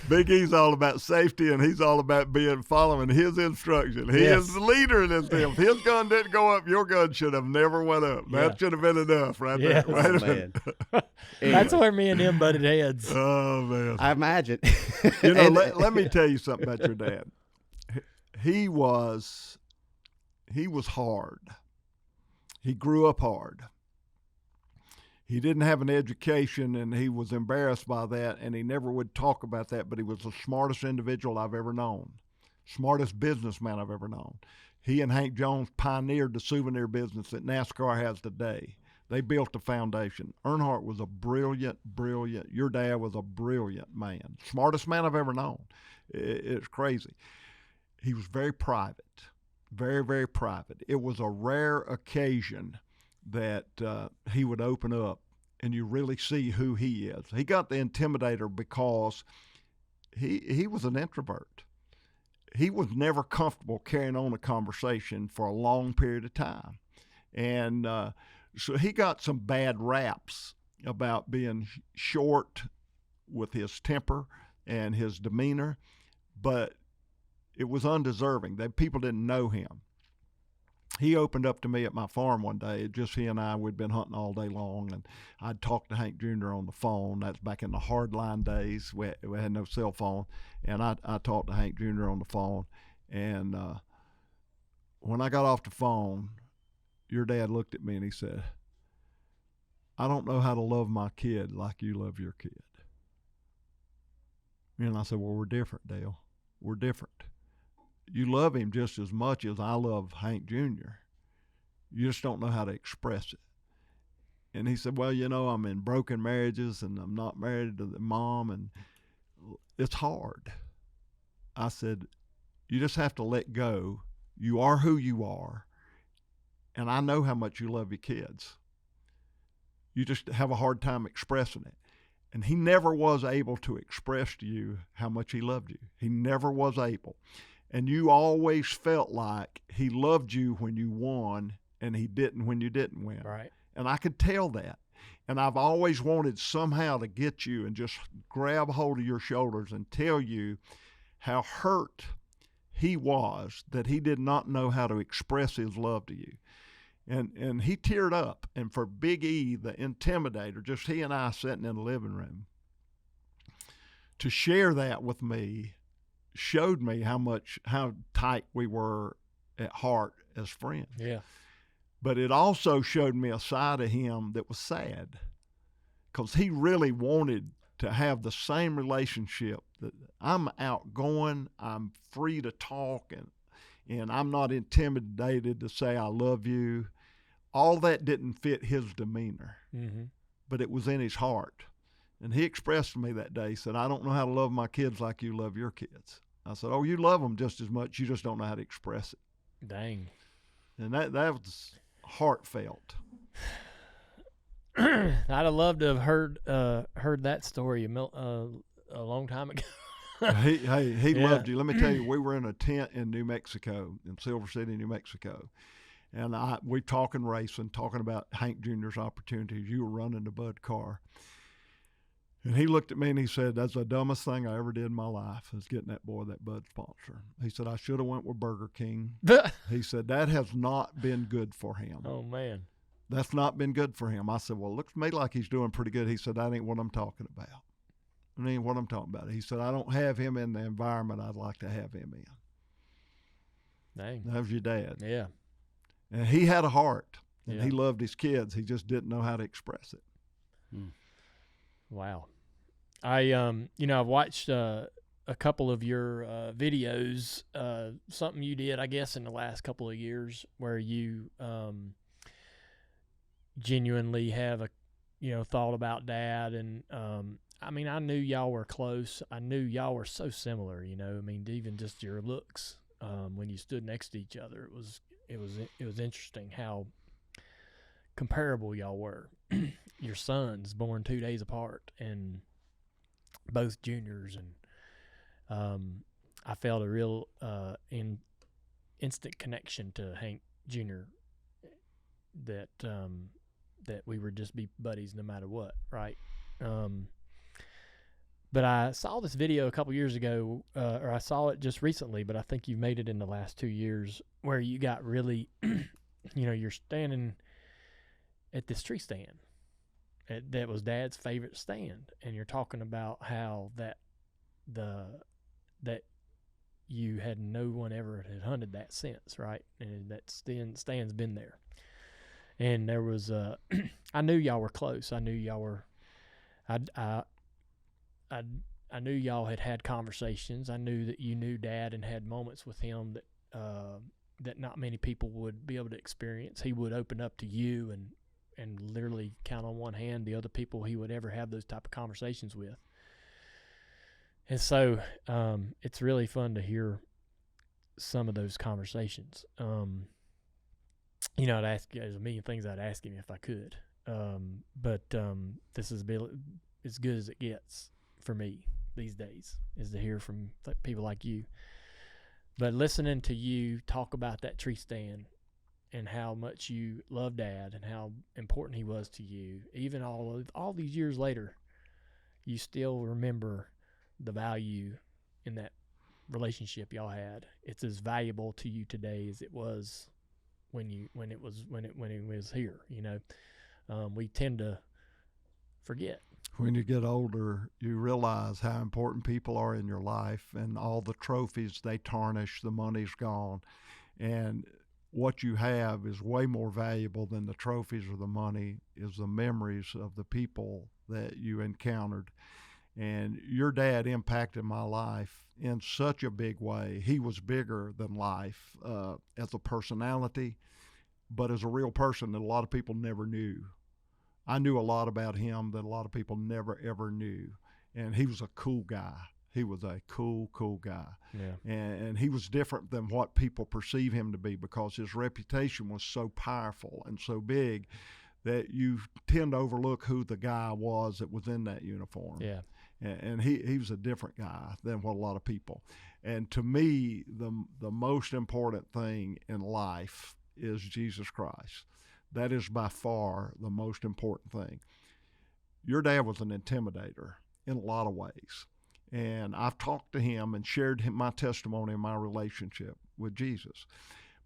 Big E's all about safety, and he's all about following his instruction. He is the leader in this deal. If his gun didn't go up, your gun should have never went up. That should have been enough, right Yes. there. Right Oh, man. that's where me and him butted heads. Oh man, I imagine. let me tell you something about your dad. He was hard. He grew up hard. He didn't have an education, and he was embarrassed by that, and he never would talk about that, but he was the smartest individual I've ever known, smartest businessman I've ever known. He and Hank Jones pioneered the souvenir business that NASCAR has today. They built the foundation. Earnhardt was a brilliant, your dad was a brilliant man, smartest man I've ever known. It's crazy. He was very private. Very, very private. It was a rare occasion that he would open up and you really see who he is. He got the intimidator because he was an introvert. He was never comfortable carrying on a conversation for a long period of time. And so he got some bad raps about being short with his temper and his demeanor, but it was undeserving. People didn't know him. He opened up to me at my farm one day. Just he and I, we'd been hunting all day long, and I'd talked to Hank Jr. on the phone. That's back in the hardline days. We had no cell phone, and I talked to Hank Jr. on the phone, and when I got off the phone, your dad looked at me and he said, I don't know how to love my kid like you love your kid. And I said, well, we're different, Dale. We're different. You love him just as much as I love Hank Jr. You just don't know how to express it. And he said, well, I'm in broken marriages and I'm not married to the mom, and it's hard. I said, you just have to let go. You are who you are, and I know how much you love your kids. You just have a hard time expressing it. And he never was able to express to you how much he loved you. He never was able. And you always felt like he loved you when you won and he didn't when you didn't win. Right. And I could tell that. And I've always wanted somehow to get you and just grab hold of your shoulders and tell you how hurt he was that he did not know how to express his love to you. And he teared up. And for Big E, the intimidator, just he and I sitting in the living room, to share that with me showed me how tight we were at heart as friends. Yeah. But it also showed me a side of him that was sad, because he really wanted to have the same relationship that I'm outgoing, I'm free to talk, and I'm not intimidated to say I love you. All that didn't fit his demeanor, but it was in his heart. And he expressed to me that day, he said, I don't know how to love my kids like you love your kids. I said, oh, you love them just as much, you just don't know how to express it. Dang. And that was heartfelt. I'd have loved to have heard that story a long time ago. he loved you. Let me tell you, we were in a tent in New Mexico, in Silver City, New Mexico. And we talking racing, talking about Hank Jr.'s opportunities. You were running the Bud car. And he looked at me and he said, that's the dumbest thing I ever did in my life, is getting that boy that Bud sponsor. He said, I should have went with Burger King. He said, that has not been good for him. Oh, man. That's not been good for him. I said, well, it looks to me like he's doing pretty good. He said, that ain't what I'm talking about. That ain't what I'm talking about. He said, I don't have him in the environment I'd like to have him in. Dang. That was your dad. Yeah. And he had a heart, and Yeah. he loved his kids. He just didn't know how to express it. Wow. I've watched a couple of your videos, something you did, I guess, in the last couple of years, where you genuinely have thought about Dad. And I knew y'all were close. I knew y'all were so similar, even just your looks when you stood next to each other. It was interesting how comparable y'all were. Your sons born 2 days apart, and both juniors, and I felt a real instant connection to Hank Jr. that we would just be buddies no matter what, right? But I saw this video a couple years ago, or I saw it just recently, but I think you made it in the last 2 years, where you got really, you're standing at this tree stand. That was Dad's favorite stand, and you're talking about how that you had no one ever had hunted that since, right? And that stand's been there. And there was I knew y'all were close. I knew y'all were. I knew y'all had conversations. I knew that you knew Dad and had moments with him that not many people would be able to experience. He would open up to you and literally count on one hand the other people he would ever have those type of conversations with. And so it's really fun to hear some of those conversations. I'd ask, there's a million things I'd ask him if I could. But this is as good as it gets for me these days, is to hear from people like you. But listening to you talk about that tree stand and how much you love Dad and how important he was to you, even all these years later, you still remember the value in that relationship y'all had. It's as valuable to you today as it was when it was here. We tend to forget. When you get older, you realize how important people are in your life, and all the trophies they tarnish, the money's gone. And what you have is way more valuable than the trophies or the money, is the memories of the people that you encountered. And your dad impacted my life in such a big way. He was bigger than life as a personality, but as a real person that a lot of people never knew. I knew a lot about him that a lot of people never, ever knew. And he was a cool guy. He was a cool guy. Yeah. And he was different than what people perceive him to be, because his reputation was so powerful and so big that you tend to overlook who the guy was that was in that uniform. Yeah. And he was a different guy than what a lot of people. And to me, the most important thing in life is Jesus Christ. That is by far the most important thing. Your dad was an intimidator in a lot of ways. And I've talked to him and shared my testimony and my relationship with Jesus.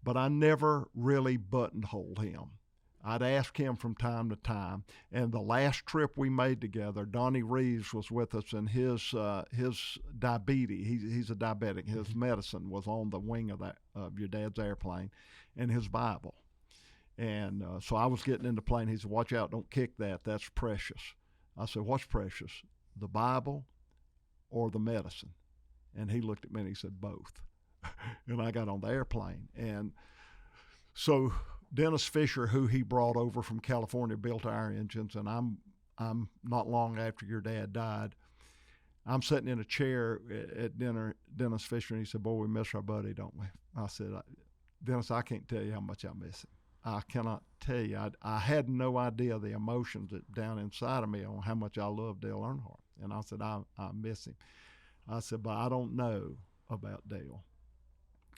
But I never really buttonholed him. I'd ask him from time to time. And the last trip we made together, Donnie Reeves was with us, and his diabetes, he's a diabetic, his medicine was on the wing of your dad's airplane, and his Bible. And so I was getting in the plane. He said, "Watch out, don't kick that. That's precious." I said, "What's precious, the Bible or the medicine?" And he looked at me and he said, "Both." And I got on the airplane. And so Dennis Fisher, who he brought over from California, built our engines, and I'm not long after your dad died. I'm sitting in a chair at dinner, Dennis Fisher, and he said, "Boy, we miss our buddy, don't we?" I said, "Dennis, I can't tell you how much I miss him. I cannot tell you. I had no idea the emotions that down inside of me on how much I love Dale Earnhardt." And I said, I miss him. I said, "But I don't know about Dale.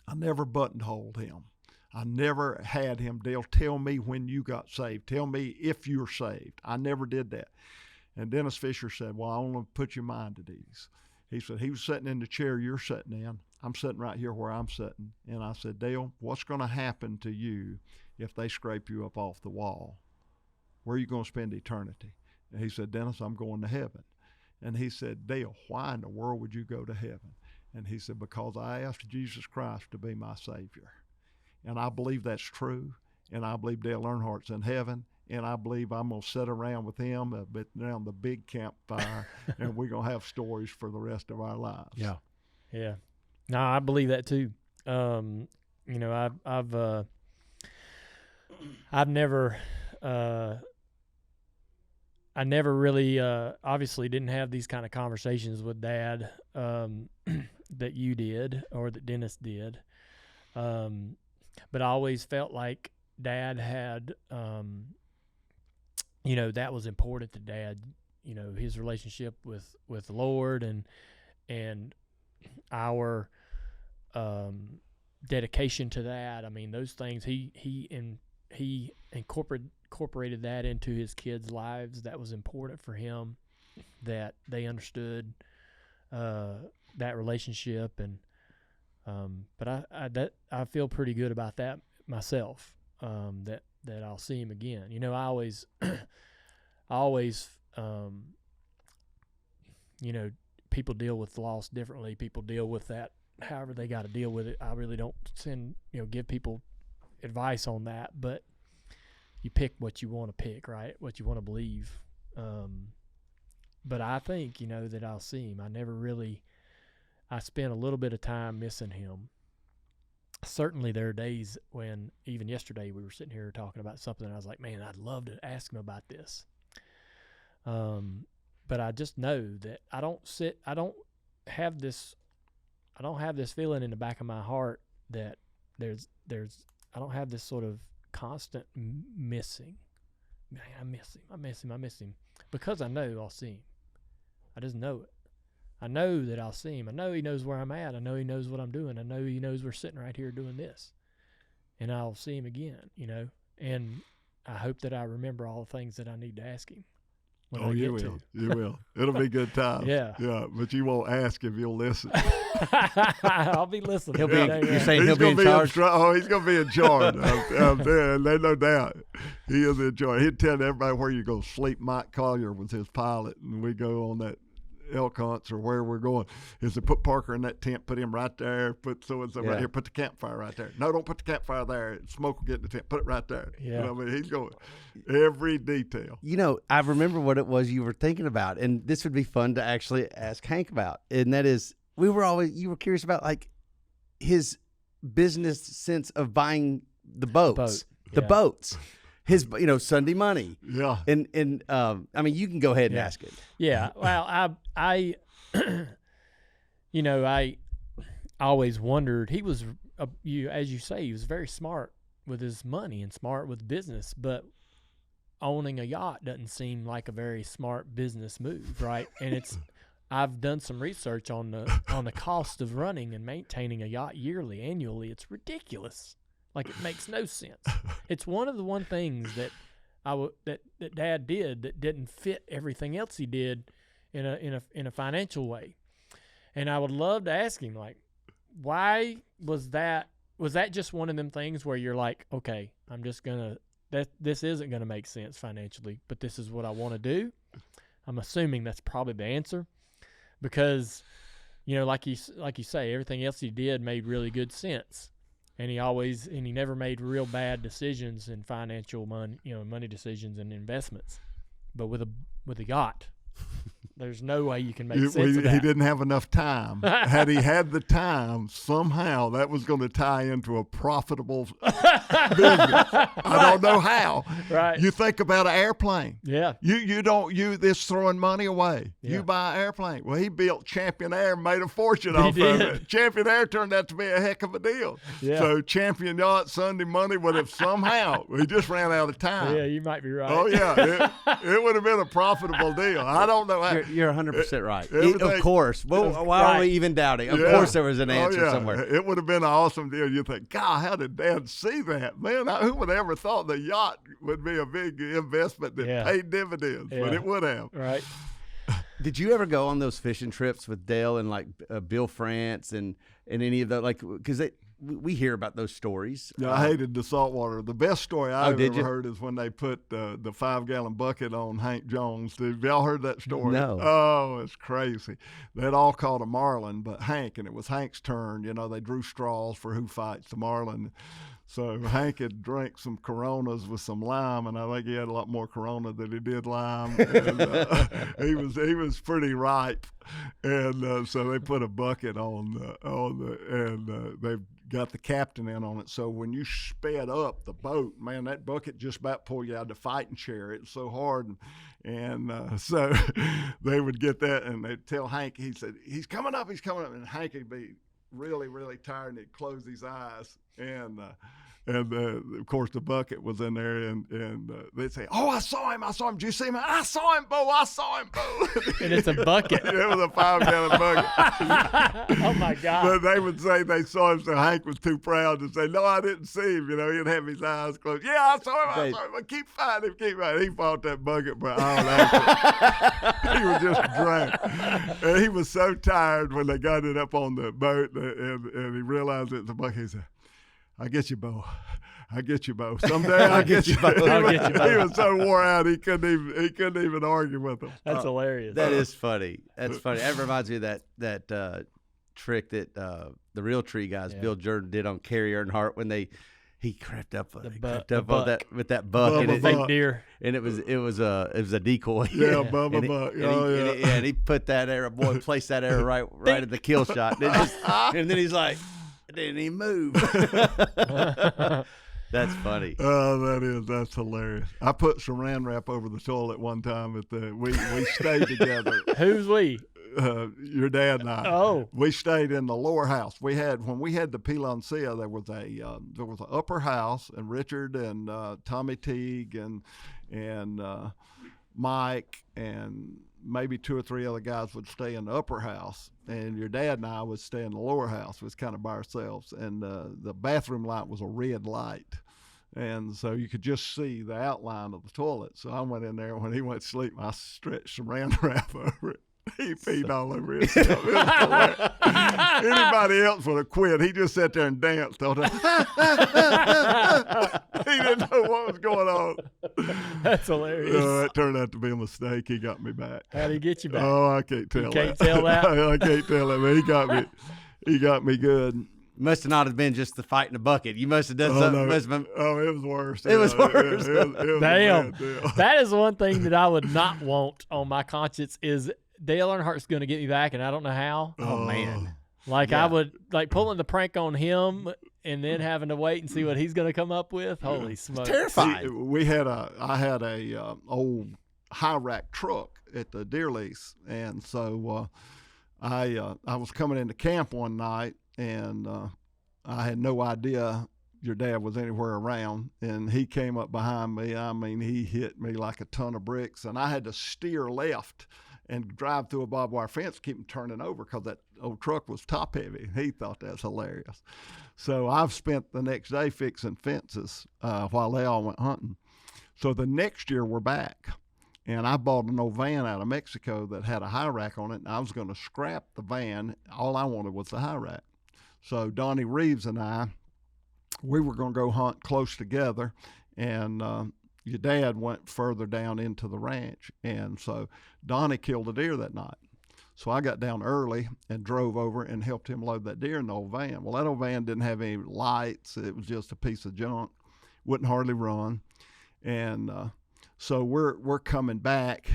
I never buttonholed him. I never had him, Dale, tell me when you got saved. Tell me if you're saved." I never did that. And Dennis Fisher said, "Well, I want to put your mind at ease." He said, "He was sitting in the chair you're sitting in. I'm sitting right here where I'm sitting." And I said, "Dale, what's going to happen to you if they scrape you up off the wall? Where are you going to spend eternity?" And he said, "Dennis, I'm going to heaven." And he said, "Dale, why in the world would you go to heaven?" And he said, "Because I asked Jesus Christ to be my Savior." And I believe that's true. And I believe Dale Earnhardt's in heaven. And I believe I'm going to sit around with him around the big campfire, and we're going to have stories for the rest of our lives. Yeah. Yeah. No, I believe that too. You know, I've never, I never really, obviously didn't have these kind of conversations with Dad, that you did or that Dennis did. But I always felt like Dad had, you know, that was important to Dad, you know, his relationship with the Lord and our dedication to that. I mean, those things, he incorporated that into his kids' lives. That was important for him, that they understood that relationship. And but I feel pretty good about that myself, that I'll see him again. You know, I always you know, people deal with loss differently. People deal with that however they got to deal with it. I really don't give people advice on that, but you pick what you want to pick, right? What you want to believe. But I think, you know, that I'll see him. I spent a little bit of time missing him. Certainly there are days when, even yesterday, we were sitting here talking about something, and I was like, man, I'd love to ask him about this. But I just know that I don't have this feeling in the back of my heart that I don't have this sort of constant missing. Man, I miss him. Because I know I'll see him. I just know it. I know that I'll see him. I know he knows where I'm at. I know he knows what I'm doing. I know he knows we're sitting right here doing this. And I'll see him again, you know. And I hope that I remember all the things that I need to ask him. Oh, you will. You will. It'll be good time. Yeah. Yeah, but you won't ask if you'll listen. I'll be listening. You're saying he'll be in charge? He's going to be in charge. There's no doubt. He is in charge. He'd tell everybody where you go sleep. Mike Collier was his pilot, and we go on that elk hunts or where we're going is to put Parker in that tent, put him right there, put so-and-so right here, put the campfire right there. No, don't put the campfire there. Smoke will get in the tent. Put it right there. Yeah. You know, I mean, he's going every detail. You know, I remember what it was you were thinking about, and this would be fun to actually ask Hank about. And that is, you were curious about like his business sense of buying the boats. His, Sunday money. Yeah. And I mean, you can go ahead and ask it. Yeah. Well, I I always wondered, he was, as you say, he was very smart with his money and smart with business, but owning a yacht doesn't seem like a very smart business move, right? And I've done some research on the cost of running and maintaining a yacht annually. It's ridiculous. Like, it makes no sense. It's one of the things that that Dad did that didn't fit everything else he did in a financial way. And I would love to ask him, like, why was that? Was that just one of them things where you're like, okay, I'm just this isn't gonna make sense financially, but this is what I want to do? I'm assuming that's probably the answer, because like you say, everything else he did made really good sense. And he never made real bad decisions in financial money decisions and investments. But with a yacht, there's no way you can make sense of that. He didn't have enough time. Had he had the time, somehow that was going to tie into a profitable business. I don't know how. Right. You think about an airplane. Yeah. This throwing money away. Yeah. You buy an airplane. Well, he built Champion Air and made a fortune off of it. Champion Air turned out to be a heck of a deal. Yeah. So Champion Yacht Sunday money would have somehow, he just ran out of time. Yeah, you might be right. Oh, yeah. It would have been a profitable deal. I don't know how. You're 100% right. Everything- Of course. Well, why are we even doubting? Of course there was an answer somewhere. It would have been an awesome deal. You think, God, how did Dad see that? Man, who would have ever thought the yacht would be a big investment that paid dividends? Yeah. But it would have. Right. Did you ever go on those fishing trips with Dale and like Bill France and any of those? Like, because we hear about those stories. Yeah, I hated the saltwater. The best story I've ever you? heard is when they put the 5-gallon bucket on Hank Jones. Have y'all heard that story? No. Oh, it's crazy. They'd all caught a marlin, but Hank, and it was Hank's turn. They drew straws for who fights the marlin. So Hank had drank some Coronas with some lime, and I think he had a lot more Corona than he did lime. And, he was pretty ripe, and so they put a bucket and they got the captain in on it. So when you sped up the boat, man, that bucket just about pulled you out of the fighting chair. It was so hard, and so they would get that, and they'd tell Hank. He said, "He's coming up, and Hank would be really, really tired, and he'd close his eyes, and of course the bucket was in there, and they'd say, "Oh, I saw him. Did you see him? I saw him, Bo. And it's a bucket. It was a 5-gallon bucket. Oh my God. But they would say they saw him, so Hank was too proud to say, "No, I didn't see him." He'd have his eyes closed. "Yeah, I saw him. But keep fighting him. He fought that bucket for hours. He was just dragged. And he was so tired when they got it up on the boat, and he realized it was a bucket. He said, "I get you, Bo. Someday I'll get you, Bo." He was so wore out he couldn't even argue with them. That's hilarious. That is funny. That's funny. That reminds me of that trick that the Real Tree guys, Bill Jordan, did on Kerry Earnhardt when he crept up on that with that buck Bubba and it, fake deer, and it was a decoy. Yeah, Bubba Buck. And he put that arrow, placed that arrow right at the kill shot, and then he's like, "I didn't even move." That's funny. Oh, that's hilarious. I put saran wrap over the toilet one time we stayed together. Who's we? Your dad and I. Oh. We stayed in the lower house. When we had the Piloncilla, there was an upper house, and Richard and Tommy Teague and Mike and maybe 2 or 3 other guys would stay in the upper house, and your dad and I would stay in the lower house. It was kind of by ourselves, and the bathroom light was a red light, and so you could just see the outline of the toilet. So I went in there. When he went to sleep, I stretched saran wrap over it. He peed all over himself. It was hilarious. Anybody else would have quit. He just sat there and danced all the time. He he didn't know what was going on. That's hilarious. It turned out to be a mistake. He got me back. How'd he get you back? Oh, I can't tell You can't that. tell that? I can't tell that, man. He got me good. Must have not have been just the fight in the bucket. You must have done something. No. Must have been, It was worse. It was worse. It was a Damn. bad deal. That is one thing that I would not want on my conscience is Dale Earnhardt's going to get me back, and I don't know how. oh, man. Like Yeah. I would like pulling the prank on him and then having to wait and see what he's going to come up with. Holy smokes! Terrifying. I had a old high rack truck at the deer lease, and so I was coming into camp one night, and I had no idea your dad was anywhere around, and he came up behind me. I mean, he hit me like a ton of bricks, and I had to steer left and drive through a barbed wire fence, keep him turning over because that old truck was top heavy. He thought that's hilarious. So I've spent the next day fixing fences while they all went hunting. So the next year we're back, and I bought an old van out of Mexico that had a high rack on it, and I was going to scrap the van. All I wanted was the high rack. So Donnie Reeves and I, we were going to go hunt close together, and your dad went further down into the ranch, and so Donnie killed a deer that night. So I got down early and drove over and helped him load that deer in the old van. Well, that old van didn't have any lights. It was just a piece of junk. Wouldn't hardly run. And so we're coming back,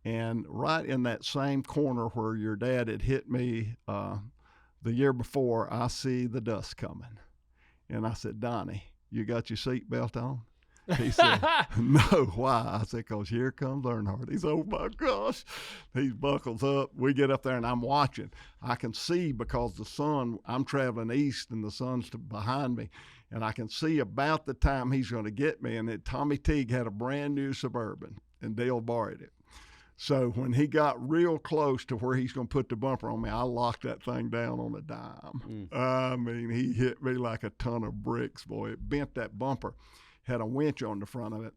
and right in that same corner where your dad had hit me the year before, I see the dust coming. And I said, Donnie, you got your seatbelt on? He said, no, why? I said, because here comes Earnhardt. He said, oh, my gosh. He buckles up. We get up there, and I'm watching. I can see because the sun, I'm traveling east, and the sun's behind me, and I can see about the time he's going to get me. And Tommy Teague had a brand-new Suburban, and Dale borrowed it. So when he got real close to where he's going to put the bumper on me, I locked that thing down on a dime. I mean, he hit me like a ton of bricks, boy. It bent that bumper. Had a winch on the front of it,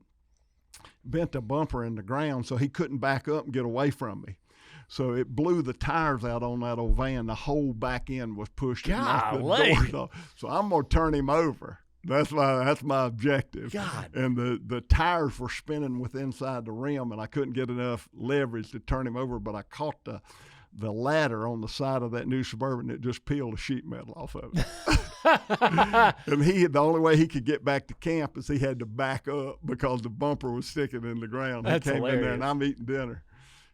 bent the bumper in the ground so he couldn't back up and get away from me. So it blew the tires out on that old van. The whole back end was pushed. Golly. So I'm going to turn him over. That's my objective. God. And the tires were spinning with inside the rim, and I couldn't get enough leverage to turn him over, but I caught the ladder on the side of that new Suburban that just peeled the sheet metal off of it. And the only way he could get back to camp is he had to back up because the bumper was sticking in the ground. That's he came hilarious. in there, and I'm eating dinner.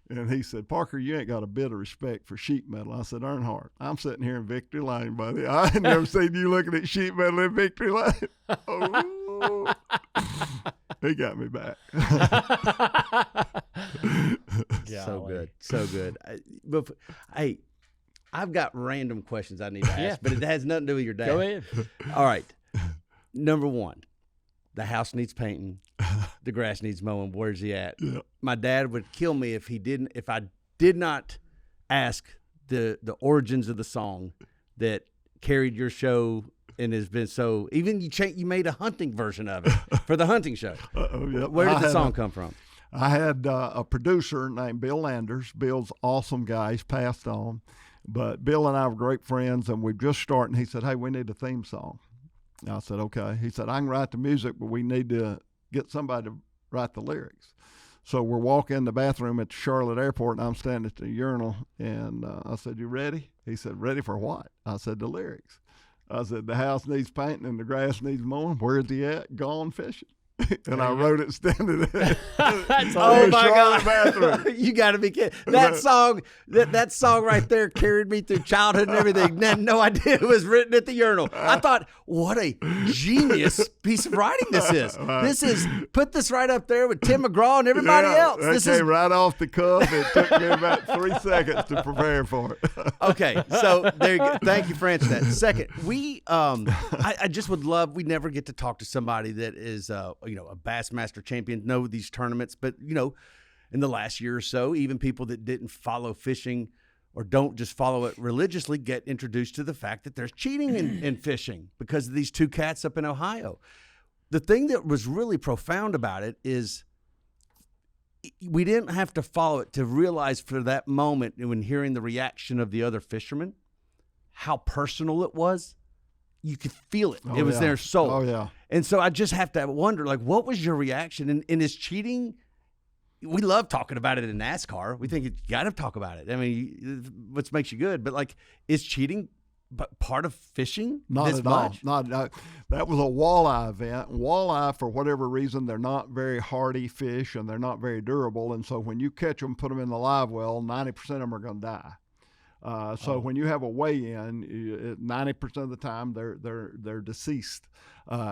And he said, Parker, you ain't got a bit of respect for sheet metal. I said, Earnhardt, I'm sitting here in Victory Lane, buddy. I ain't never seen you looking at sheet metal in Victory Lane. Oh. He got me back. So good. So good. Hey, I've got random questions I need to ask, but it has nothing to do with your dad. Go ahead. All right. Number one, the house needs painting. The grass needs mowing. Where's he at? Yeah. My dad would kill me if I did not ask the origins of the song that carried your show and has been so. Even you made a hunting version of it for the hunting show. Yep. Where did the song come from? I had a producer named Bill Landers. Bill's awesome guy. He's passed on. But Bill and I were great friends, and we just started. And he said, hey, we need a theme song. And I said, okay. He said, I can write the music, but we need to get somebody to write the lyrics. So we're walking in the bathroom at the Charlotte airport, and I'm standing at the urinal, and I said, you ready? He said, ready for what? I said, the lyrics. I said, the house needs painting and the grass needs mowing. Where's he at? Gone fishing. And I wrote it standing there. Oh my God! Bathroom. You got to be kidding! That song, that song right there carried me through childhood and everything. Had no idea it was written at the urinal. I thought, what a genius piece of writing this is. This is put this right up there with Tim McGraw and everybody else. That This came is right off the cuff. It took me about 3 seconds to prepare for it. okay. So there. You go. Thank you for answering that. Second, I just would love. We never get to talk to somebody that is a Bassmaster champion, know these tournaments, but in the last year or so, even people that didn't follow fishing or don't just follow it religiously get introduced to the fact that there's cheating in fishing because of these two cats up in Ohio. The thing that was really profound about it is we didn't have to follow it to realize for that moment when hearing the reaction of the other fishermen, how personal it was. You could feel it. It was their soul. Oh, yeah. And so I just have to wonder, like, what was your reaction? And is cheating, we love talking about it in NASCAR. We think you got to talk about it. I mean, what makes you good. But, like, is cheating part of fishing? Not this at all. much? Not that was a walleye event. Walleye, for whatever reason, they're not very hardy fish and they're not very durable. And so when you catch them, put them in the live well, 90% of them are going to die. When you have a weigh-in, 90% of the time they're deceased.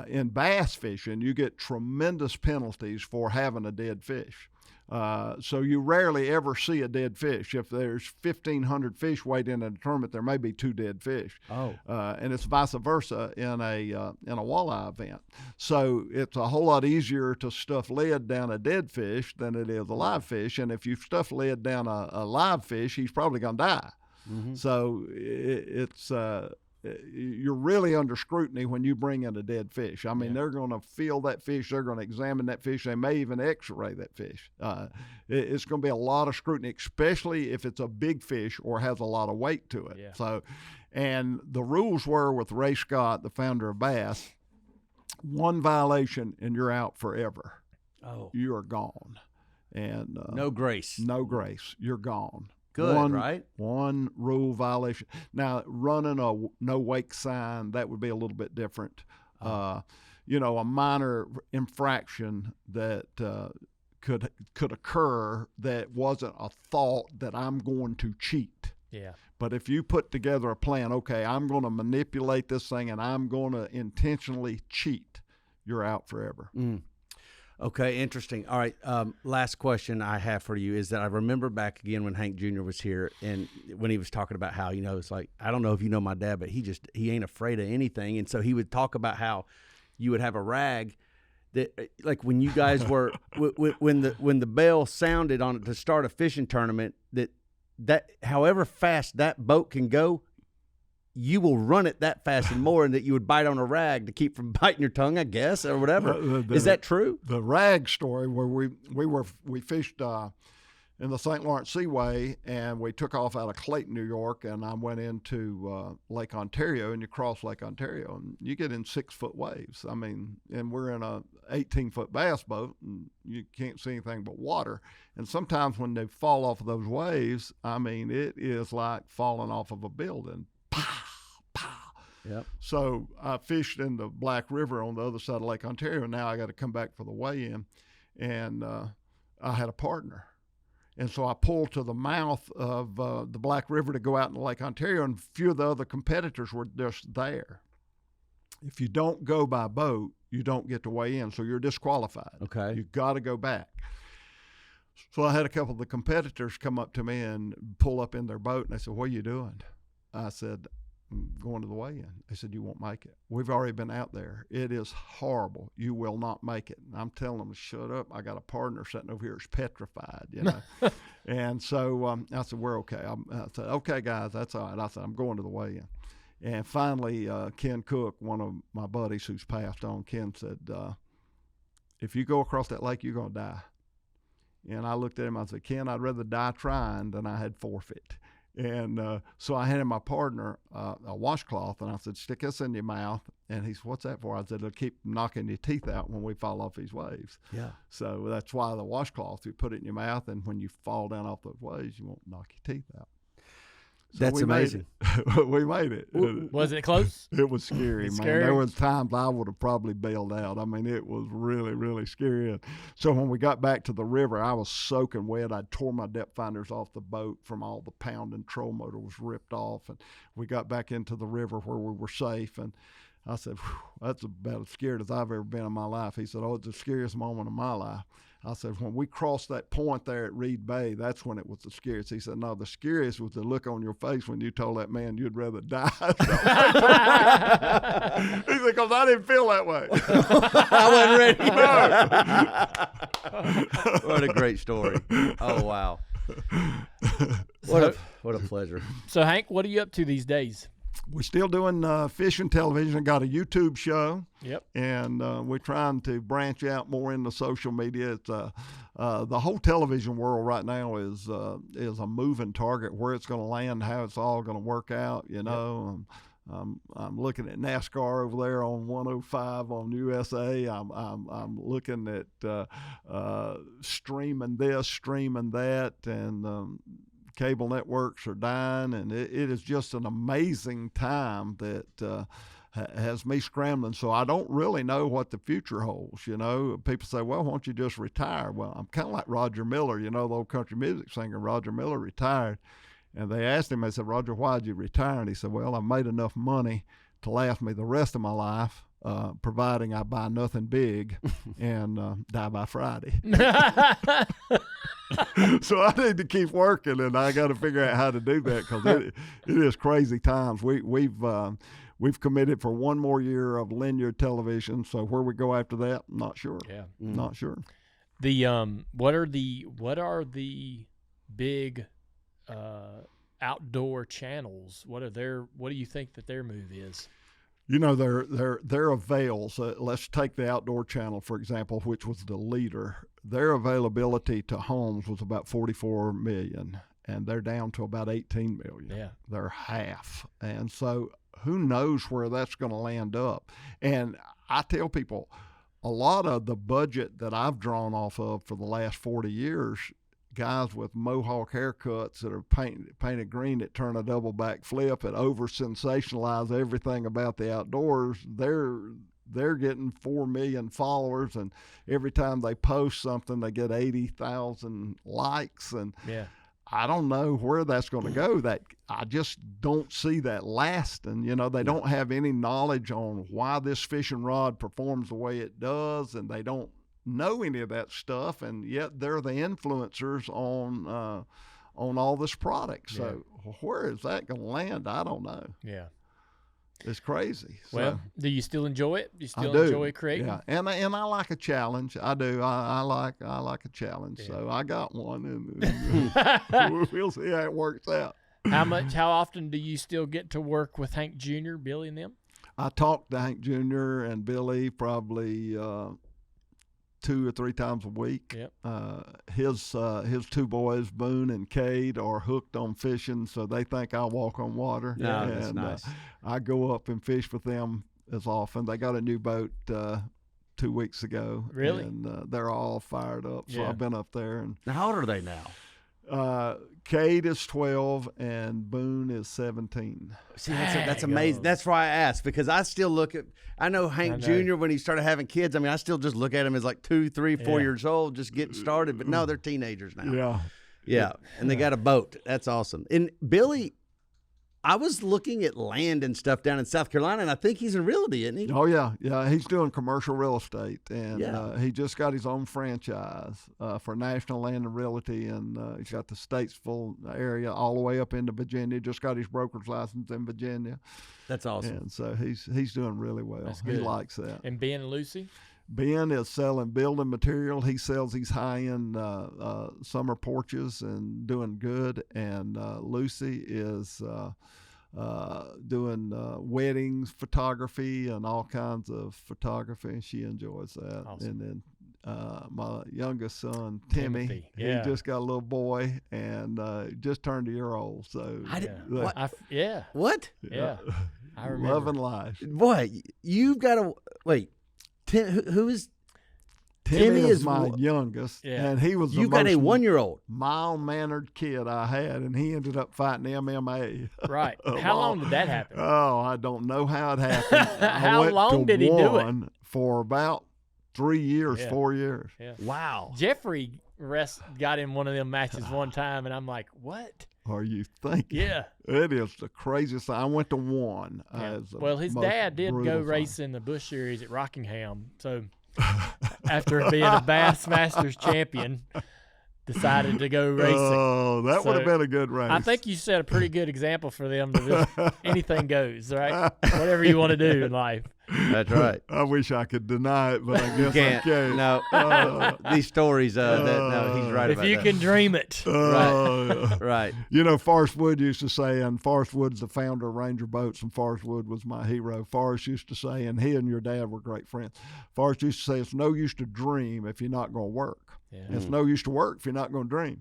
In bass fishing, you get tremendous penalties for having a dead fish. So you rarely ever see a dead fish. If there's 1,500 fish weighed in a tournament, there may be 2 dead fish. And it's vice versa in a walleye event. So it's a whole lot easier to stuff lead down a dead fish than it is a live fish. And if you stuff lead down a live fish, he's probably going to die. Mm-hmm. So you're really under scrutiny when you bring in a dead fish. I mean, they're going to feel that fish. They're going to examine that fish. They may even x-ray that fish. It's going to be a lot of scrutiny, especially if it's a big fish or has a lot of weight to it. Yeah. So, and the rules were with Ray Scott, the founder of Bass, 1 violation and you're out forever. Oh. You are gone. And no grace. No grace. You're gone. Good, right? One rule violation. Now, running a no wake sign, that would be a little bit different. A minor infraction that could occur that wasn't a thought that I'm going to cheat. Yeah. But if you put together a plan, okay, I'm going to manipulate this thing and I'm going to intentionally cheat, you're out forever. Mm. Okay, interesting. All right, last question I have for you is that I remember back again when Hank Jr. was here and when he was talking about how, it's like, I don't know if you know my dad, but he ain't afraid of anything. And so he would talk about how you would have a rag that, like when you guys were, when the bell sounded on it to start a fishing tournament, that however fast that boat can go, you will run it that fast and more, and that you would bite on a rag to keep from biting your tongue, I guess, or whatever. Is that true? The rag story where we fished in the St. Lawrence Seaway, and we took off out of Clayton, New York, and I went into Lake Ontario, and you cross Lake Ontario, and you get in 6-foot waves. I mean, and we're in a 18-foot bass boat, and you can't see anything but water. And sometimes when they fall off of those waves, I mean, it is like falling off of a building. Pow, pow. Yep. So I fished in the Black River on the other side of Lake Ontario, and now I got to come back for the weigh-in, and I had a partner. And so I pulled to the mouth of the Black River to go out into Lake Ontario, and a few of the other competitors were just there. If you don't go by boat, you don't get to weigh in, so you're disqualified. Okay. You've got to go back. So I had a couple of the competitors come up to me and pull up in their boat, and they said, "What are you doing?" I said, "I'm going to the weigh-in." They said, "You won't make it. We've already been out there. It is horrible. You will not make it." And I'm telling them to shut up. I got a partner sitting over here who's petrified, you know. And so I said, "We're okay." I said, "Okay, guys, that's all right." I said, "I'm going to the weigh-in." And finally, Ken Cook, one of my buddies who's passed on, Ken said, "If you go across that lake, you're going to die." And I looked at him, I said, "Ken, I'd rather die trying than I had forfeit." And so I handed my partner a washcloth, and I said, "Stick this in your mouth." And he said, "What's that for?" I said, "It'll keep knocking your teeth out when we fall off these waves." Yeah. So that's why the washcloth, you put it in your mouth, and when you fall down off those waves, you won't knock your teeth out. So that's amazing. We made it. Was it close? It was scary, man. Scary? There was times I would have probably bailed out. I mean, it was really, really scary. And so when we got back to the river, I was soaking wet. I tore my depth finders off the boat from all the pounding. Troll motor was ripped off. And we got back into the river where we were safe. And I said, "That's about as scared as I've ever been in my life." He said, "Oh, it's the scariest moment of my life." I said, "When we crossed that point there at Reed Bay, that's when it was the scariest." He said, "No, the scariest was the look on your face when you told that man you'd rather die." He said, "Because I didn't feel that way." I wasn't ready. What a great story. Oh, wow. What a pleasure. So, Hank, what are you up to these days? We're still doing fishing television. Got a YouTube show. Yep. And we're trying to branch out more into social media. It's the whole television world right now is a moving target. Where it's going to land, how it's all going to work out, you know. I'm looking at NASCAR over there on 105 on USA. I'm looking at streaming this, streaming that, and cable networks are dying, and it is just an amazing time that has me scrambling. So I don't really know what the future holds. You know, people say, well, why don't you just retire? Well, I'm kind of like Roger Miller, you know, the old country music singer. Roger Miller retired. And they asked him, they said, Roger, why'd you retire? And he said, well, I made enough money to last me the rest of my life, providing I buy nothing big and die by Friday. So I need to keep working, and I got to figure out how to do that, because it is crazy times. We've committed for one more year of linear television. So where we go after that, I'm not sure. Yeah, not sure. The what are the big outdoor channels? What do you think that their move is? You know, their avails. Let's take the Outdoor Channel, for example, which was the leader. Their availability to homes was about 44 million, and they're down to about 18 million. Yeah, they're half. And so who knows where that's going to land up. And I tell people, a lot of the budget that I've drawn off of for the last 40 years, guys with mohawk haircuts that are painted green that turn a double back flip and over sensationalize everything about the outdoors, they're getting 4 million followers, and every time they post something they get 80,000 likes. And yeah, I don't know where that's going to go. That I just don't see that lasting. You know, they don't have any knowledge on why this fishing rod performs the way it does, and they don't know any of that stuff, and yet they're the influencers on all this product. So where is that going to land? I don't know. Yeah, it's crazy. Well, do you still enjoy it? Do you still enjoy creating? Yeah, and I like a challenge. I do. I like a challenge. Yeah. So I got one, and we'll see how it works out. How often do you still get to work with Hank Jr., Billy, and them? I talk to Hank Jr. and Billy probably 2 or 3 times a week. Yep. His two boys, Boone and Cade, are hooked on fishing, so they think I walk on water. No, and, that's nice. I go up and fish with them as often. They got a new boat 2 weeks ago. Really? And they're all fired up. So Yeah. I've been up there. And Now, how old are they now? Cade is 12 and Boone is 17. See, that's Dang. amazing. That's why I asked, because I still look at. I know Hank I know. Jr. when he started having kids. I mean, I still just look at him as like 2, 3, 4 Yeah. years old, just getting started. But no, they're teenagers now. Yeah. Yeah, and they got a boat. That's awesome. And Billy, I was looking at land and stuff down in South Carolina, and I think he's in realty, isn't he? Oh, yeah. Yeah, he's doing commercial real estate, and Yeah. he just got his own franchise for National Land and Realty, and he's got the Statesville area all the way up into Virginia, just got his broker's license in Virginia, That's awesome. and so he's doing really well. That's He good. likes that. And Ben and Lucy? Ben is selling building material. He sells these high-end summer porches and doing good, and Lucy is doing weddings photography and all kinds of photography. She enjoys that. Awesome. And then my youngest son Timmy, yeah. he just got a little boy and just turned a year old. So I did- Yeah. what? Yeah. What? Yeah. I remember. loving life. Boy, you've got to wait. Who is? Timmy Timmy is is my one- youngest, Yeah. and he was the You got a most 1-year-old. mild-mannered kid I had, and he ended up fighting MMA. Right. How long did that happen? Oh, I don't know how it happened. I How went long to did he do it? one for about 3 years, Yeah. 4 years. Yeah. Wow. Jeffrey got in one of them matches one time, and I'm like, what? Are you thinking? Yeah. It is the craziest thing. I went to one. Yeah. As the Well, his most dad did go brutal thing. race in the Busch Series at Rockingham. So after being a Bass Masters champion, decided to go racing. Oh, that would have So, been a good race. I think you set a pretty good example for them to just anything goes, right? Whatever you want to do in life. That's right. I wish I could deny it, but I guess Can't. I can't. No. These stories. No, he's right If about you that. can dream it. Right. You know, Forrest Wood used to say, and Forrest Wood's the founder of Ranger Boats, and Forrest Wood was my hero. Forrest used to say, and he and your dad were great friends. Forrest used to say, it's no use to dream if you're not going to work. Yeah. And it's no use to work if you're not going to dream.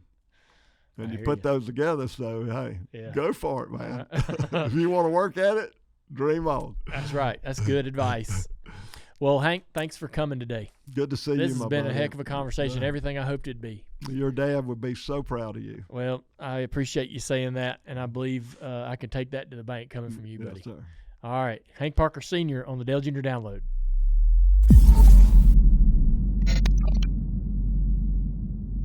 And I you hear put you. those together, so, hey, Yeah. go for it, man. If you want to work at it, Dream on. That's right. That's good advice. Well, Hank, thanks for coming today. Good to see you, This has my been a buddy. heck of a conversation. Yeah. Everything I hoped it'd be. Your dad would be so proud of you. Well, I appreciate you saying that, and I believe I can take that to the bank coming from you, buddy. Yes, sir. All right. Hank Parker Sr. on the Dale Jr. Download.